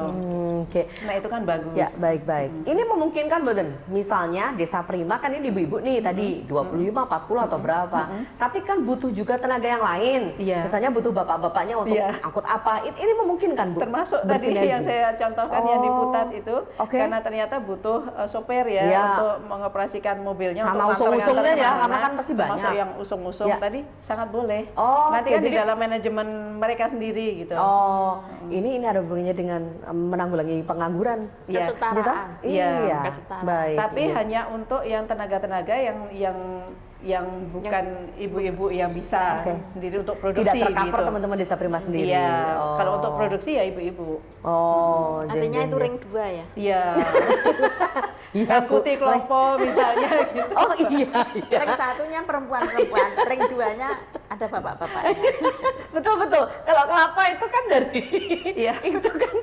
Oke. Nah, itu kan bagus. Ya, baik-baik. Ini memungkinkan Boten. Misalnya Desa Prima kan ini ibu-ibu nih tadi 25, 40 atau berapa. Tapi kan butuh juga tenaga yang lain. Iya. Misalnya butuh bapak-bapaknya untuk angkut apa. Ini memungkinkan, Bu. Termasuk tadi yang saya contohkan yang di Putat itu, karena ternyata butuh sopir ya untuk mengoperasikan mobilnya. Sama usung-usungnya ya, karena kan pasti banyak. Termasuk yang usung-usung tadi sangat boleh. Nanti kan di dalam manajemen mereka sendiri gitu. Ini ada hubungannya dengan menanggulangi pengangguran. Kesetaraan. Iya. Baik. Tapi hanya untuk yang tenaga-tenaga yang bukan ibu-ibu yang bisa sendiri untuk produksi. Tidak tercover gitu. teman-teman Desa Prima sendiri. Iya. Kalau untuk produksi ya ibu-ibu. Artinya itu ring 2 ya? Iya. Angkuti kelompok misalnya gitu. Oh iya. Ring 1-nya perempuan-perempuan, ring 2-nya ada bapak-bapaknya. Betul. Kalau kelapa itu kan dari itu kan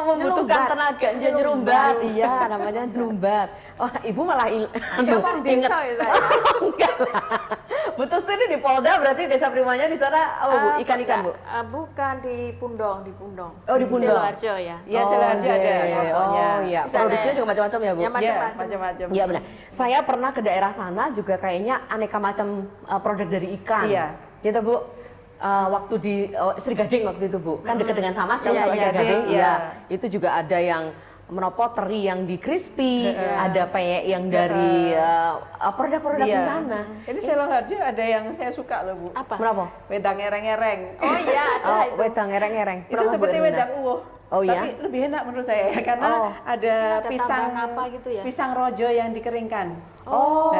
membutuhkan tenaga nyerumbat. Iya, namanya nyerumbat. Oh, ibu malah Bang desa itu. Enggak lah. Betul tuh ini di Polda berarti Desa Primanya di sana Bu? Ikan-ikan, Bu? Bukan di Pundong. Oh, di Pundong. Sidoarjo ya. Iya, Sidoarjo ada kelompoknya. Oh iya, produksinya juga macam-macam ya, Bu? Ya, macam-macam. Iya benar. Saya pernah ke daerah sana juga kayaknya aneka macam produk dari ikan. Iya. Gitu, Bu. Waktu di Sri Gading waktu itu, Bu. Kan dekat dengan Samas kan Sri Gading. Iya. Iya. Itu juga ada yang menopo teri yang di crispy, ada peyek yang dari produk-produk di sana. Ini Sidoarjo ada yang saya suka loh, Bu. Apa? Berapa? Wedang ereng-ereng. Oh iya, ada itu. Wedang ereng-ereng. Itu seperti wedang uwuh. Oh iya? Tapi lebih enak menurut saya karena ada pisang tambahan apa gitu ya? Pisang rojo yang dikeringkan. Oke.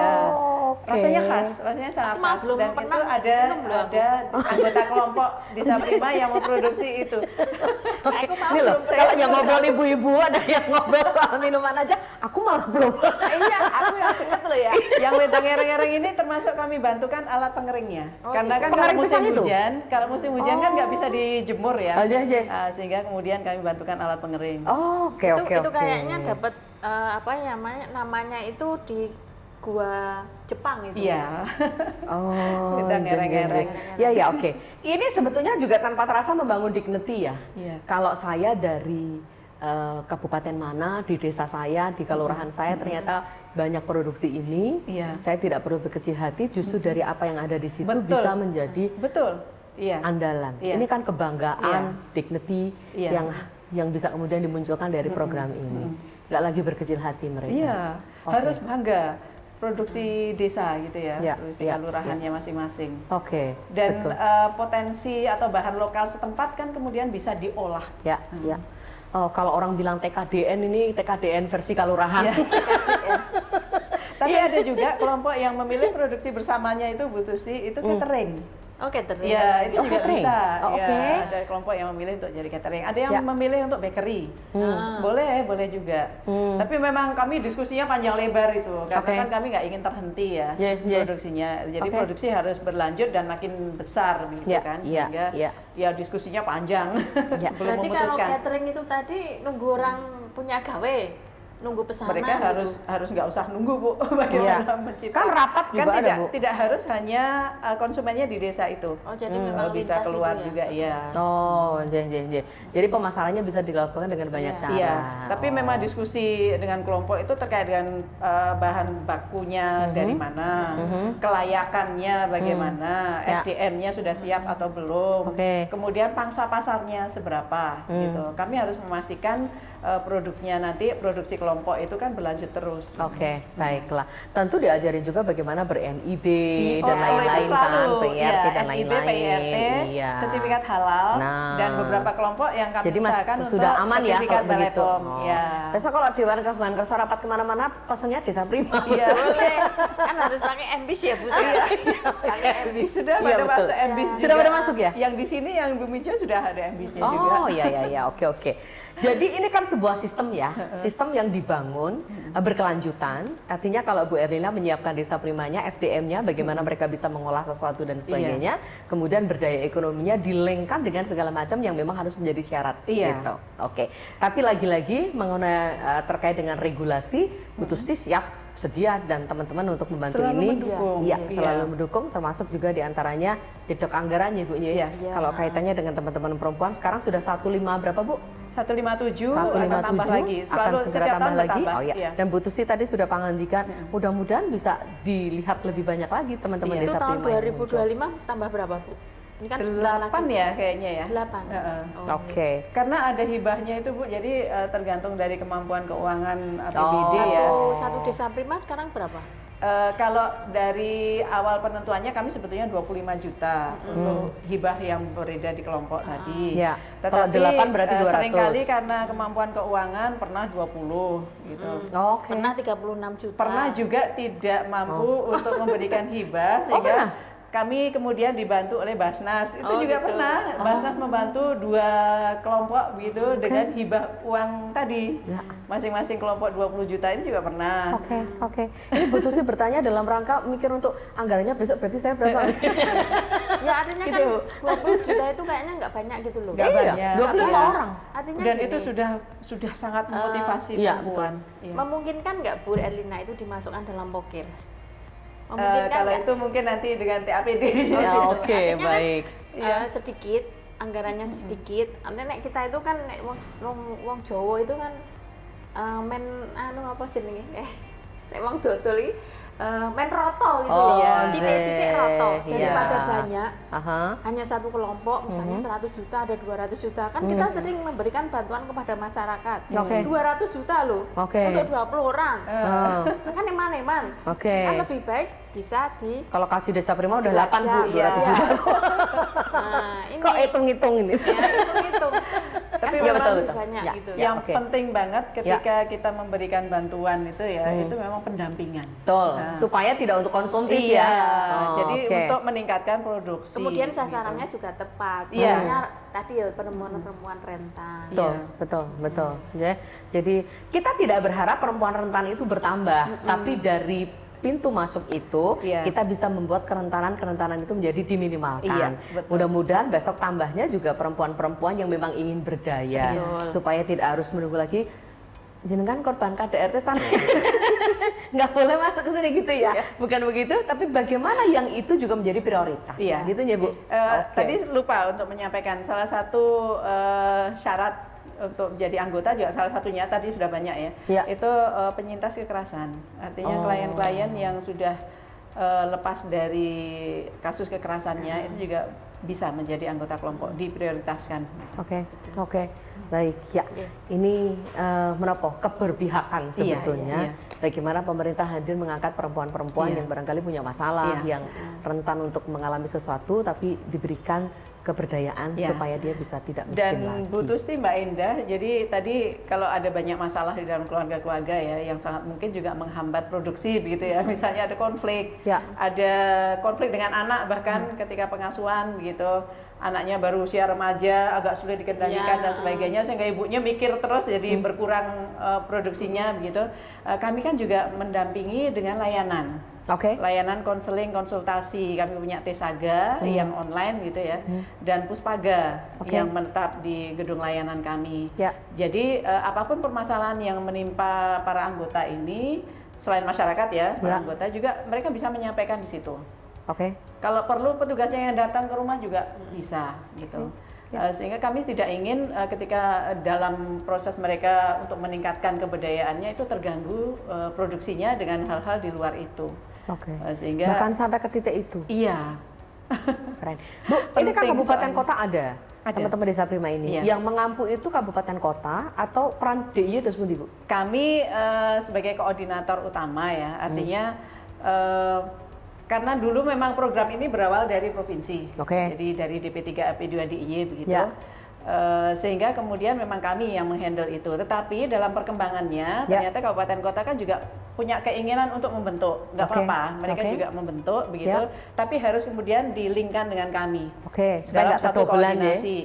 Rasanya khas, rasanya sangat Aku khas. belum Dan pernah itu ada anggota kelompok Desa Prima yang memproduksi itu. Aku mau Ini loh, belum kalau yang ngobrol ibu-ibu ada yang ngobrol soal minuman aja, aku malah belum. Iya, aku yang inget loh ya. Yang wedang ereng-ereng ini termasuk kami bantukan alat pengeringnya. Karena kan Pengering kalau musim pisang itu? hujan, kan nggak bisa dijemur ya. Aja. Sehingga kemudian kami bantukan alat pengering. Oke. Itu kayaknya dapat apa ya namanya itu di gua Jepang itu. Iya. Oh, Wedang ereng-ereng. Ya, oke. Ini sebetulnya juga tanpa terasa membangun dignity ya. Iya. Kalau saya dari kabupaten mana, di desa saya, di kelurahan saya ternyata banyak produksi ini. Iya. Saya tidak perlu berkecil hati, justru dari apa yang ada di situ Betul. bisa menjadi Iya. andalan. Iya. Ini kan kebanggaan, dignity Iya. yang bisa kemudian dimunculkan dari program ini. Nggak lagi berkecil hati mereka. Iya. Oke. Harus bangga produksi desa gitu ya, Iya, produksi iya, kelurahannya masing-masing. Oke. Dan betul. potensi atau bahan lokal setempat kan kemudian bisa diolah. Ya. Kalau orang bilang TKDN ini TKDN versi kelurahan. Tapi ada juga kelompok yang memilih produksi bersamanya itu Bu Tusti, itu catering. Oh, catering. Iya, itu juga catering. bisa. Oh, Ya, oke. ada kelompok yang memilih untuk jadi catering. Ada yang memilih untuk bakery. Boleh juga. Tapi memang kami diskusinya panjang lebar itu, karena kan kami nggak ingin terhenti ya produksinya. Jadi produksi harus berlanjut dan makin besar gitu kan. Sehingga ya diskusinya panjang sebelum Berarti kalau memutuskan. catering itu tadi nunggu orang punya gawe, nunggu pesanan Mereka harus nggak usah nunggu Bu, bagaimana menciptakan. Kan rapat juga ada, Bu. Tidak harus hanya konsumennya di desa itu. Oh, jadi memang Bisa lintas keluar itu ya? juga ya. Oh, jadi pemasarannya bisa dilakukan dengan banyak cara. Iya, tapi memang diskusi dengan kelompok itu terkait dengan bahan bakunya dari mana, kelayakannya bagaimana, SDM-nya sudah siap atau belum, kemudian pangsa pasarnya seberapa, gitu. Kami harus memastikan produknya nanti produksi kelompok itu kan berlanjut terus. Oke, baiklah. Tentu diajarin juga bagaimana ber-NIB dan itu lain-lain kan, selalu. PRT dan NIB, lain-lain. PRT, sertifikat halal, dan beberapa kelompok yang kami jadi usahakan sudah untuk aman ya sertifikat kalau begitu. BPOM. Ya. Besok kalau Dewan Gabungan Kerja rapat kemana-mana, pesannya Desa Prima. Iya. Boleh. Kan harus pakai MBIS ya, Bu. Pakai MBIS. Sudah pada masuk MBIS juga. Sudah pada masuk ya? Yang di sini yang Bu Mijo sudah ada MBIS-nya juga. Oh iya, oke. Jadi ini kan sebuah sistem ya, sistem yang dibangun berkelanjutan. Artinya kalau Bu Erlina menyiapkan Desa Primanya, SDM-nya, bagaimana mereka bisa mengolah sesuatu dan sebagainya, kemudian berdaya ekonominya dilengkan dengan segala macam yang memang harus menjadi syarat. Gitu. Oke. Tapi lagi-lagi mengenai terkait dengan regulasi, Bu Tusti siap, sedia dan teman-teman untuk membantu selalu ini. Mendukung. Iya, selalu mendukung, termasuk juga diantaranya dedok anggarannya, Bu. Kalau kaitannya dengan teman-teman perempuan sekarang sudah 15 berapa, Bu? 157 akan tambah lagi. Akan segera tambah lagi. Bertambah. Oh ya. Dan Bu Tusti tadi sudah pangandikan, mudah-mudahan bisa dilihat lebih banyak lagi teman-teman Itu Desa tahun Prima. 2025 tambah berapa, Bu? Ini kan 8 ya kayaknya ya. 8. Oke. Karena ada hibahnya itu Bu, jadi tergantung dari kemampuan keuangan APBD ya. Satu Desa Prima sekarang berapa? Kalau dari awal penentuannya kami sebetulnya 25 juta untuk hibah yang beredar di kelompok tadi. Ya. Tetapi Kalau 8 berarti 200. seringkali karena kemampuan keuangan pernah 20 gitu. Oke. Pernah 36 juta. Pernah juga tidak mampu untuk memberikan hibah sehingga kami kemudian dibantu oleh Basnas. Itu juga gitu. pernah. Basnas membantu 2 kelompok begitu dengan hibah uang tadi. Masing-masing kelompok 20 juta ini juga pernah. Oke. Ini Bu Tusti bertanya dalam rangka mikir untuk anggarannya besok berarti saya berapa? Ya artinya kan 20 juta itu kayaknya nggak banyak gitu loh. Nggak banyak. 25 Iya. orang. Artinya Dan gini, itu sudah sangat memotivasi iya, perempuan. Iya. memungkinkan nggak Bu Erlina itu dimasukkan dalam pokir? Kalau nggak? itu mungkin nanti dengan TAPD. Ya, gitu. oke, Artinya kan, baik. sedikit anggarannya sedikit. Nek kita itu kan nek wong Jawa itu kan men apa jenenge? Nek wong dodol iki men roto gitu Oh, ya. Sithik-sithik roto daripada iya. banyak. Aha. Hanya satu kelompok misalnya 100 juta ada 200 juta kan kita sering memberikan bantuan kepada masyarakat. Oke. 200 juta loh Oke. untuk 20 orang. Oh. Kan eman-eman. Oke. Kan lebih baik bisa di Kalau kasih Desa Prima udah 8 Bu, Iya. 200 juta. Nah, ini Kok hitung-hitung ini? ya hitung-hitung. Tapi Kan ya, memang betul. banyak Ya. gitu. Yang Oke. penting banget ketika kita memberikan bantuan itu ya, itu memang pendampingan. Betul. Supaya tidak untuk konsumtif Iya, ya. Oh, jadi oke. untuk meningkatkan produksi. Kemudian gitu. sasarannya juga tepat. Iya. Makanya tadi ya perempuan-perempuan rentan. Betul. Ya, jadi kita tidak berharap perempuan rentan itu bertambah, tapi dari pintu masuk itu kita bisa membuat kerentanan itu menjadi diminimalkan. Iya, betul. Mudah-mudahan besok tambahnya juga perempuan-perempuan yang memang ingin berdaya, supaya tidak harus menunggu lagi. Jenengan korban KDRT sana nggak boleh masuk ke sini gitu ya, bukan begitu, tapi bagaimana yang itu juga menjadi prioritas, gitu ya Bu. Tadi lupa untuk menyampaikan salah satu syarat untuk menjadi anggota juga salah satunya tadi sudah banyak ya, itu penyintas kekerasan, artinya klien-klien yang sudah lepas dari kasus kekerasannya itu juga bisa menjadi anggota kelompok, diprioritaskan. Oke. Baik, ya. Ini menopo keberpihakan sebetulnya. Bagaimana pemerintah hadir mengangkat perempuan-perempuan yang barangkali punya masalah, yang rentan untuk mengalami sesuatu, tapi diberikan keberdayaan supaya dia bisa tidak miskin lagi. Dan Bu Tusti, Mbak Indah, jadi tadi kalau ada banyak masalah di dalam keluarga-keluarga ya, yang sangat mungkin juga menghambat produksi begitu ya, misalnya ada konflik, ada konflik dengan anak bahkan ketika pengasuhan gitu, anaknya baru usia remaja, agak sulit dikendalikan dan sebagainya, sehingga ibunya mikir terus jadi berkurang produksinya begitu. Kami kan juga mendampingi dengan layanan. Layanan konseling, konsultasi, kami punya Tesaga yang online gitu ya, dan Puspaga yang menetap di gedung layanan kami. Jadi apapun permasalahan yang menimpa para anggota ini, selain masyarakat ya, para anggota juga mereka bisa menyampaikan di situ. Kalau perlu petugasnya yang datang ke rumah juga bisa gitu. Sehingga kami tidak ingin ketika dalam proses mereka untuk meningkatkan keberdayaannya itu terganggu produksinya dengan hal-hal di luar itu. Sehingga bahkan sampai ke titik itu. Iya. Keren. Bu, ini kan kabupaten kota ada. Teman-teman Desa Prima ini. Yang mengampu itu kabupaten kota atau peran DIY itu seperti Bu? Kami sebagai koordinator utama ya, artinya karena dulu memang program ini berawal dari provinsi, jadi dari DP3 AP2 DIY begitu, sehingga kemudian memang kami yang menghandle itu. Tetapi dalam perkembangannya ternyata kabupaten kota kan juga punya keinginan untuk membentuk, nggak apa-apa, mereka juga membentuk begitu, tapi harus kemudian di-link-kan dengan kami supaya dalam nggak satu kedobelan koordinasi.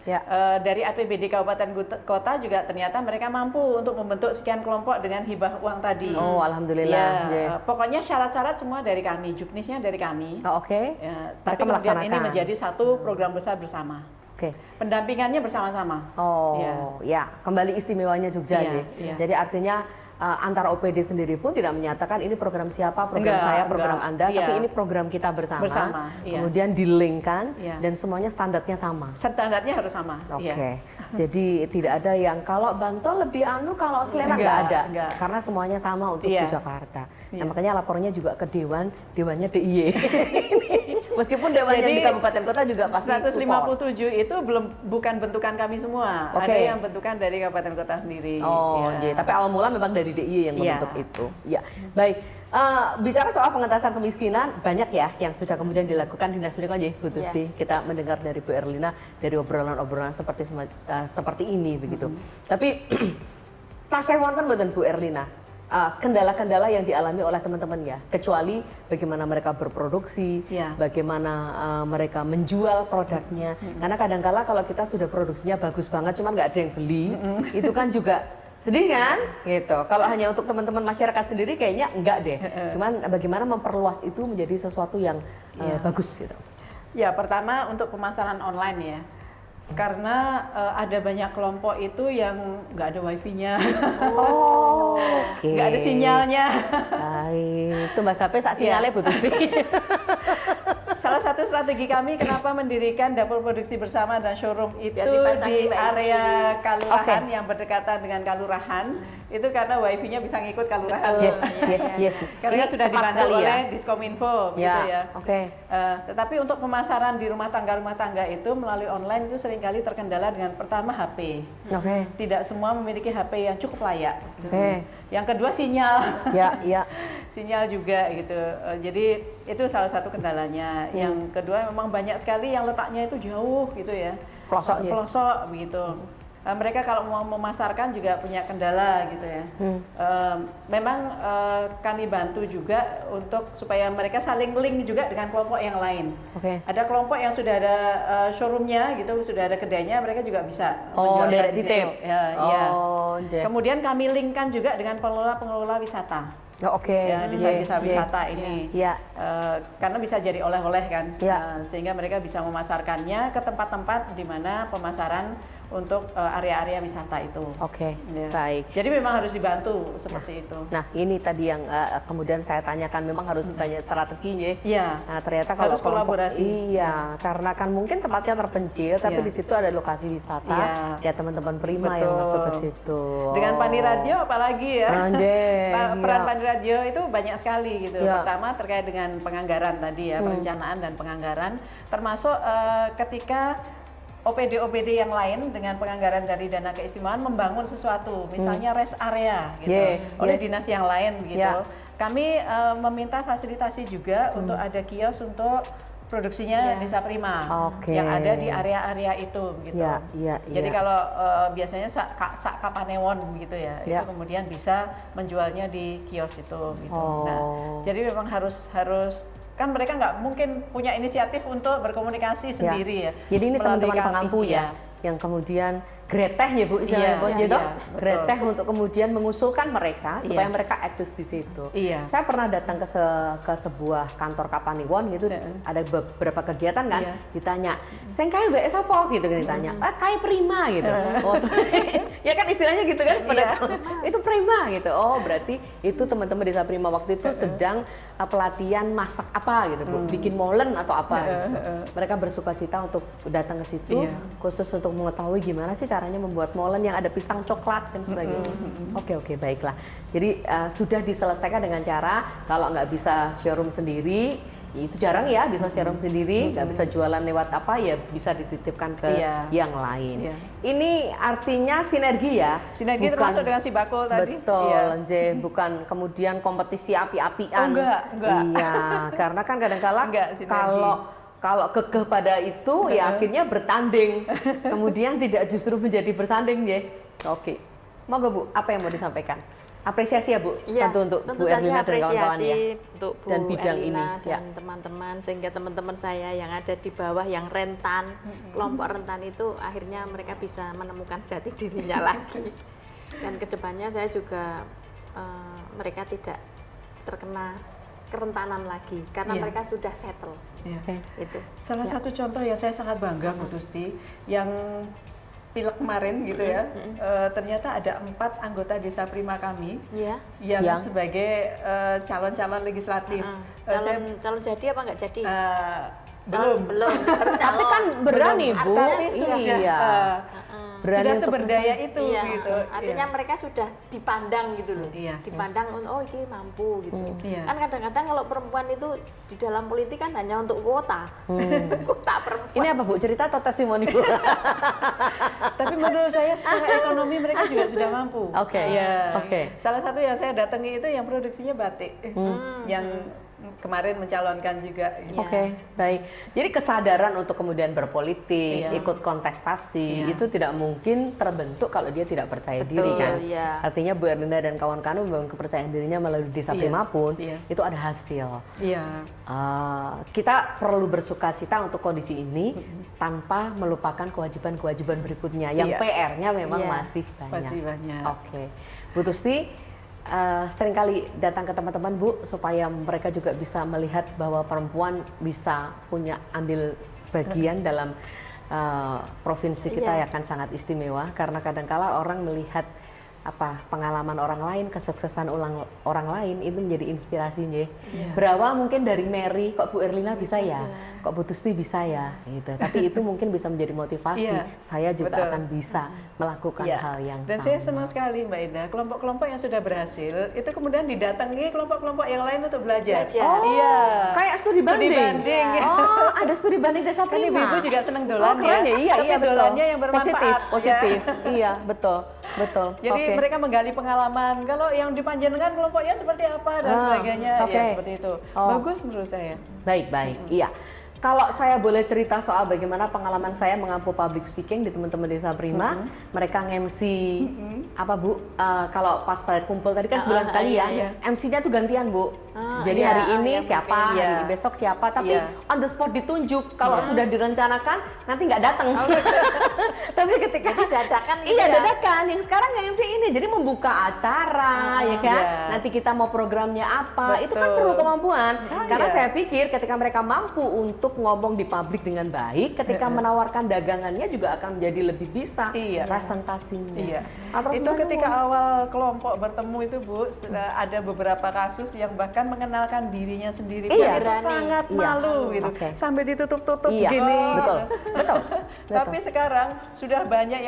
Ya. Dari APBD kabupaten kota juga ternyata mereka mampu untuk membentuk sekian kelompok dengan hibah uang tadi. Oh, alhamdulillah. Pokoknya syarat-syarat semua dari kami, juknisnya dari kami. Oh, oke. Tapi kemudian ini menjadi satu program besar bersama. Oke. Pendampingannya bersama-sama. Oh, ya. Kembali istimewanya Jogja ya. Jadi artinya antara OPD sendiri pun tidak menyatakan ini program siapa, program saya, program Anda, tapi ini program kita bersama. Kemudian di-link-kan dan semuanya standarnya sama. Standarnya harus sama. Oke. Jadi tidak ada yang kalau Bantul lebih kalau Sleman nggak ada. Karena semuanya sama untuk di Jakarta. Nah, makanya lapornya juga ke dewannya DIY. Meskipun dewannya di kabupaten kota juga pasti 157 itu bukan bentukan kami semua. Ada yang bentukan dari kabupaten kota sendiri. Tapi awal mula memang dari DIY yang membentuk itu. Ya, baik. Bicara soal pengentasan kemiskinan, banyak ya yang sudah kemudian dilakukan Dinas Pendidikan Bu Tusti. Kita mendengar dari Bu Erlina dari obrolan-obrolan seperti ini begitu. Tapi tasih wonten mboten Bu Erlina? Kendala-kendala yang dialami oleh teman-teman ya, kecuali bagaimana mereka berproduksi, bagaimana mereka menjual produknya. Karena kadang-kala kalau kita sudah produksinya bagus banget, cuman nggak ada yang beli, itu kan juga sedih kan, gitu. Kalau hanya untuk teman-teman masyarakat sendiri kayaknya enggak deh. Cuman bagaimana memperluas itu menjadi sesuatu yang bagus gitu. Ya, pertama untuk pemasaran online ya. Karena ada banyak kelompok itu yang nggak ada wifi-nya, nggak ada sinyalnya. Itu Mbak Sape sak sinyalnya Bu Tusti. Salah satu strategi kami kenapa mendirikan dapur produksi bersama dan showroom itu di area Kalurahan yang berdekatan dengan Kalurahan itu karena wifi-nya bisa ngikut Kalurahan. Karena sudah dibantu oleh Diskominfo gitu ya. Tetapi untuk pemasaran di rumah tangga itu melalui online itu seringkali terkendala dengan pertama HP. Tidak semua memiliki HP yang cukup layak. Yang kedua sinyal. Sinyal juga gitu. Jadi itu salah satu kendalanya. Yang kedua memang banyak sekali yang letaknya itu jauh gitu ya. Pelosok begitu. Mereka kalau mau memasarkan juga punya kendala gitu ya. Memang kami bantu juga untuk supaya mereka saling link juga dengan kelompok yang lain. Ada kelompok yang sudah ada showroomnya gitu, sudah ada kedainya, mereka juga bisa menjual di situ. Kemudian kami linkkan juga dengan pengelola wisata. Desa-desa wisata ini, karena bisa jadi oleh-oleh kan, sehingga mereka bisa memasarkannya ke tempat-tempat di mana pemasaran untuk area-area wisata itu. Baik. Jadi memang harus dibantu seperti itu. Nah, ini tadi yang kemudian saya tanyakan, memang harus banyak strateginya. Nah, ternyata kalau harus kolaborasi. Karena kan mungkin tempatnya terpencil, tapi di situ ada lokasi wisata. Ya teman-teman Prima yang masuk ke situ. Dengan Pani Radio apalagi ya. Peran Pani Radio itu banyak sekali gitu. Pertama terkait dengan penganggaran tadi ya, perencanaan dan penganggaran, termasuk ketika OPD-OPD yang lain dengan penganggaran dari dana keistimewaan membangun sesuatu, misalnya rest area gitu, oleh dinas yang lain gitu. Kami meminta fasilitasi juga untuk ada kios untuk produksinya Desa Prima yang ada di area-area itu gitu. Jadi kalau biasanya sak kapanewon gitu ya, itu kemudian bisa menjualnya di kios itu gitu. Nah, jadi memang harus kan mereka nggak mungkin punya inisiatif untuk berkomunikasi sendiri ya. Jadi ini teman-teman pengampu ya, yang kemudian greteh ya Bu, greteh untuk kemudian mengusulkan mereka supaya mereka eksis di situ. Saya pernah datang ke sebuah kantor Kapaniwon gitu, ada beberapa kegiatan kan, ditanya, "Sing kae mbek sapa?" gitu kan ditanya. "Kae Prima" gitu. Ya kan istilahnya gitu kan, itu Prima gitu. Oh, berarti itu teman-teman Desa Prima waktu itu sedang pelatihan masak apa gitu Bu, bikin molen atau apa gitu. Mereka bersukacita untuk datang ke situ khusus untuk mengetahui gimana sih caranya membuat molen yang ada pisang coklat dan sebagainya. Oke, baiklah. Jadi sudah diselesaikan dengan cara kalau nggak bisa showroom sendiri, itu jarang ya bisa showroom sendiri, nggak bisa jualan lewat apa ya bisa dititipkan ke yang lain. Ini artinya sinergi ya. Sinergi termasuk dengan si bakul tadi. Betul, bukan kemudian kompetisi api-apian. Enggak. Iya, karena kan kadang-kala kalau kekeh pada itu ya akhirnya bertanding, kemudian tidak justru menjadi bersanding ya. Monggo Bu, apa yang mau disampaikan? apresiasi ya Bu, Iya, tentu untuk tentu Bu saja Erlina dan kawan-kawan ya. untuk Bu Dan bidang Erlina ini, dan teman-teman, sehingga teman-teman saya yang ada di bawah yang rentan, kelompok rentan itu akhirnya mereka bisa menemukan jati dirinya lagi. Dan kedepannya saya juga mereka tidak terkena kerentanan lagi karena mereka sudah settle. Iya. Itu. Salah satu contoh yang saya sangat bangga Bu Tusti, yang pilek kemarin gitu ya, ternyata ada 4 anggota Desa Prima kami yang sebagai calon-calon legislatif. Calon jadi apa nggak jadi? Belum. Tapi kan berani Bu. Tapi sudah berani sudah untuk seberdaya itu Iya, gitu. artinya mereka sudah dipandang gitu loh. Iya. Dipandang oh ini mampu gitu. Iya. Kan kadang-kadang kalau perempuan itu di dalam politik kan hanya untuk kuota. Kuota perempuan. Ini apa Bu? Cerita atau testimoni Bu? Tapi menurut saya secara ekonomi mereka juga sudah mampu. Oke. Ya. Oke. Salah satu yang saya datangi itu yang produksinya batik, yang kemarin mencalonkan juga. Oke, baik. Jadi kesadaran untuk kemudian berpolitik, Iya. ikut kontestasi, Iya. itu tidak mungkin terbentuk kalau dia tidak percaya Betul, diri kan. iya. Artinya Bu Erlina dan kawan-kawan membangun kepercayaan dirinya melalui Desa Iya, Prima pun, iya. itu ada hasil. Iya. Kita perlu bersuka cita untuk kondisi ini tanpa melupakan kewajiban-kewajiban berikutnya. Yang Iya. PR-nya memang Iya. masih banyak. Masih banyak. Oke, Bu Tusti, seringkali datang ke teman-teman Bu supaya mereka juga bisa melihat bahwa perempuan bisa punya ambil bagian dalam provinsi kita Iya. ya kan sangat istimewa, karena kadangkala orang melihat pengalaman orang lain, kesuksesan orang lain itu menjadi inspirasinya. Berawal mungkin dari Mary, kok Bu Erlina bisa ya, kok Bu Tusti bisa ya, gitu. Tapi itu mungkin bisa menjadi motivasi. Iya, Saya juga betul. akan bisa melakukan Iya. hal yang Dan sama. saya senang sekali Mbak Ida, kelompok-kelompok yang sudah berhasil itu kemudian didatangi kelompok-kelompok yang lain untuk belajar. Belajar. Iya. Kayak studi banding. banding. Oh, ada studi banding Desa Kan Prima. ibu-ibu juga senang dolan keren ya. Iya, tapi iya betul. dolannya yang bermanfaat. Positif, ya. positif. Iya, betul. Betul. Jadi Oke. mereka menggali pengalaman. Kalau yang di Panjenengan kelompoknya seperti apa dan sebagainya, oke. ya seperti itu. Oh. Bagus menurut saya. Baik, baik. Iya. Kalau saya boleh cerita soal bagaimana pengalaman saya mengampu public speaking di teman-teman Desa Prima, mereka nge-MC apa Bu? Kalau pas pada kumpul tadi kan sebulan sekali ya, iya. MC-nya tuh gantian Bu. Jadi iya, hari ini yang siapa, mungkin, iya. hari besok siapa, tapi Iya. on the spot ditunjuk. Kalau sudah direncanakan nanti nggak datang. Tapi ketika Jadi dadakan gitu iya ya? dadakan. Yang sekarang nge-MC ini, jadi membuka acara, ya kan? iya. Nanti kita mau programnya apa, itu kan Betul. perlu kemampuan. Karena iya. saya pikir ketika mereka mampu untuk ngomong di publik dengan baik, ketika menawarkan dagangannya juga akan menjadi lebih bisa Iya. presentasinya. Iya. Atau Itu ketika awal kelompok bertemu itu Bu, ada beberapa kasus yang bahkan mengenalkan dirinya sendiri. Iya. Dan itu sangat Iya. malu gitu. Oke. Sampai ditutup-tutup Iya, gini. betul, betul. Tapi sekarang sudah banyak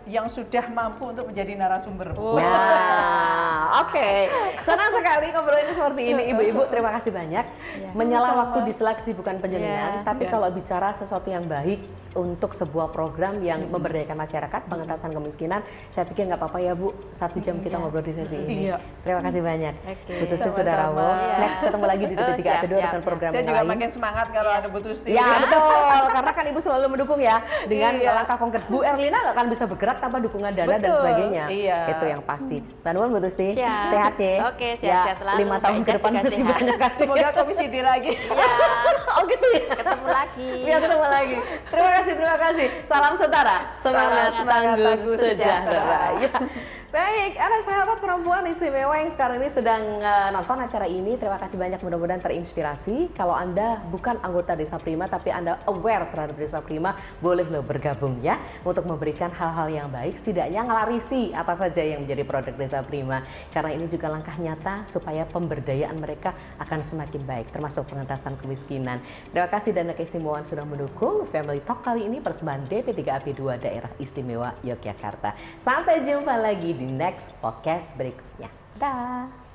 yang sudah mampu untuk menjadi narasumber. Bu. Nah, oke. Senang sekali ngobrolnya seperti ini, Ibu-ibu. Terima kasih banyak. Menyela Sama-sama. waktu di sela kesibukan penjenengan, tapi Iya. kalau bicara sesuatu yang baik untuk sebuah program yang memberdayakan masyarakat, pengentasan kemiskinan, saya pikir nggak apa-apa ya Bu, 1 jam kita ngobrol di sesi ini. Iya. Terima kasih banyak. Oke. Bu Tusti Sama-sama. Saudarawo. Iya. Next ketemu lagi di Oh, DP3 siap, AP2 siap, dengan siap. program Saya yang juga lain. makin semangat kalau ada Bu Tusti. Ya betul, karena kan Ibu selalu mendukung ya dengan Iya. langkah konkret. Bu Erlina nggak akan bisa bergerak tanpa dukungan dana dan Betul, sebagainya. iya. Itu yang pasti. Bantuan Bu Tusti, Siap. sehat ya. Oke, sehat-sehat selalu. 5 tahun ke Mbak depan Ida juga masih sehat. banyak kasih. Semoga komisi D lagi. Ya, Oh gitu ya. ketemu lagi. Ya ketemu lagi. Terima kasih, terima kasih. Salam setara, semangat tangguh sejahtera. Ya. Baik, ada sahabat perempuan istimewa yang sekarang ini sedang nonton acara ini. Terima kasih banyak, mudah-mudahan terinspirasi. Kalau Anda bukan anggota Desa Prima tapi Anda aware terhadap Desa Prima, boleh loh bergabung ya untuk memberikan hal-hal yang baik, setidaknya ngelarisi apa saja yang menjadi produk Desa Prima. Karena ini juga langkah nyata supaya pemberdayaan mereka akan semakin baik, termasuk pengentasan kemiskinan. Terima kasih dan keistimewaan sudah mendukung Family Talk kali ini persembahan DP3AP2 Daerah Istimewa Yogyakarta. Sampai jumpa lagi di next podcast berikutnya. Dah.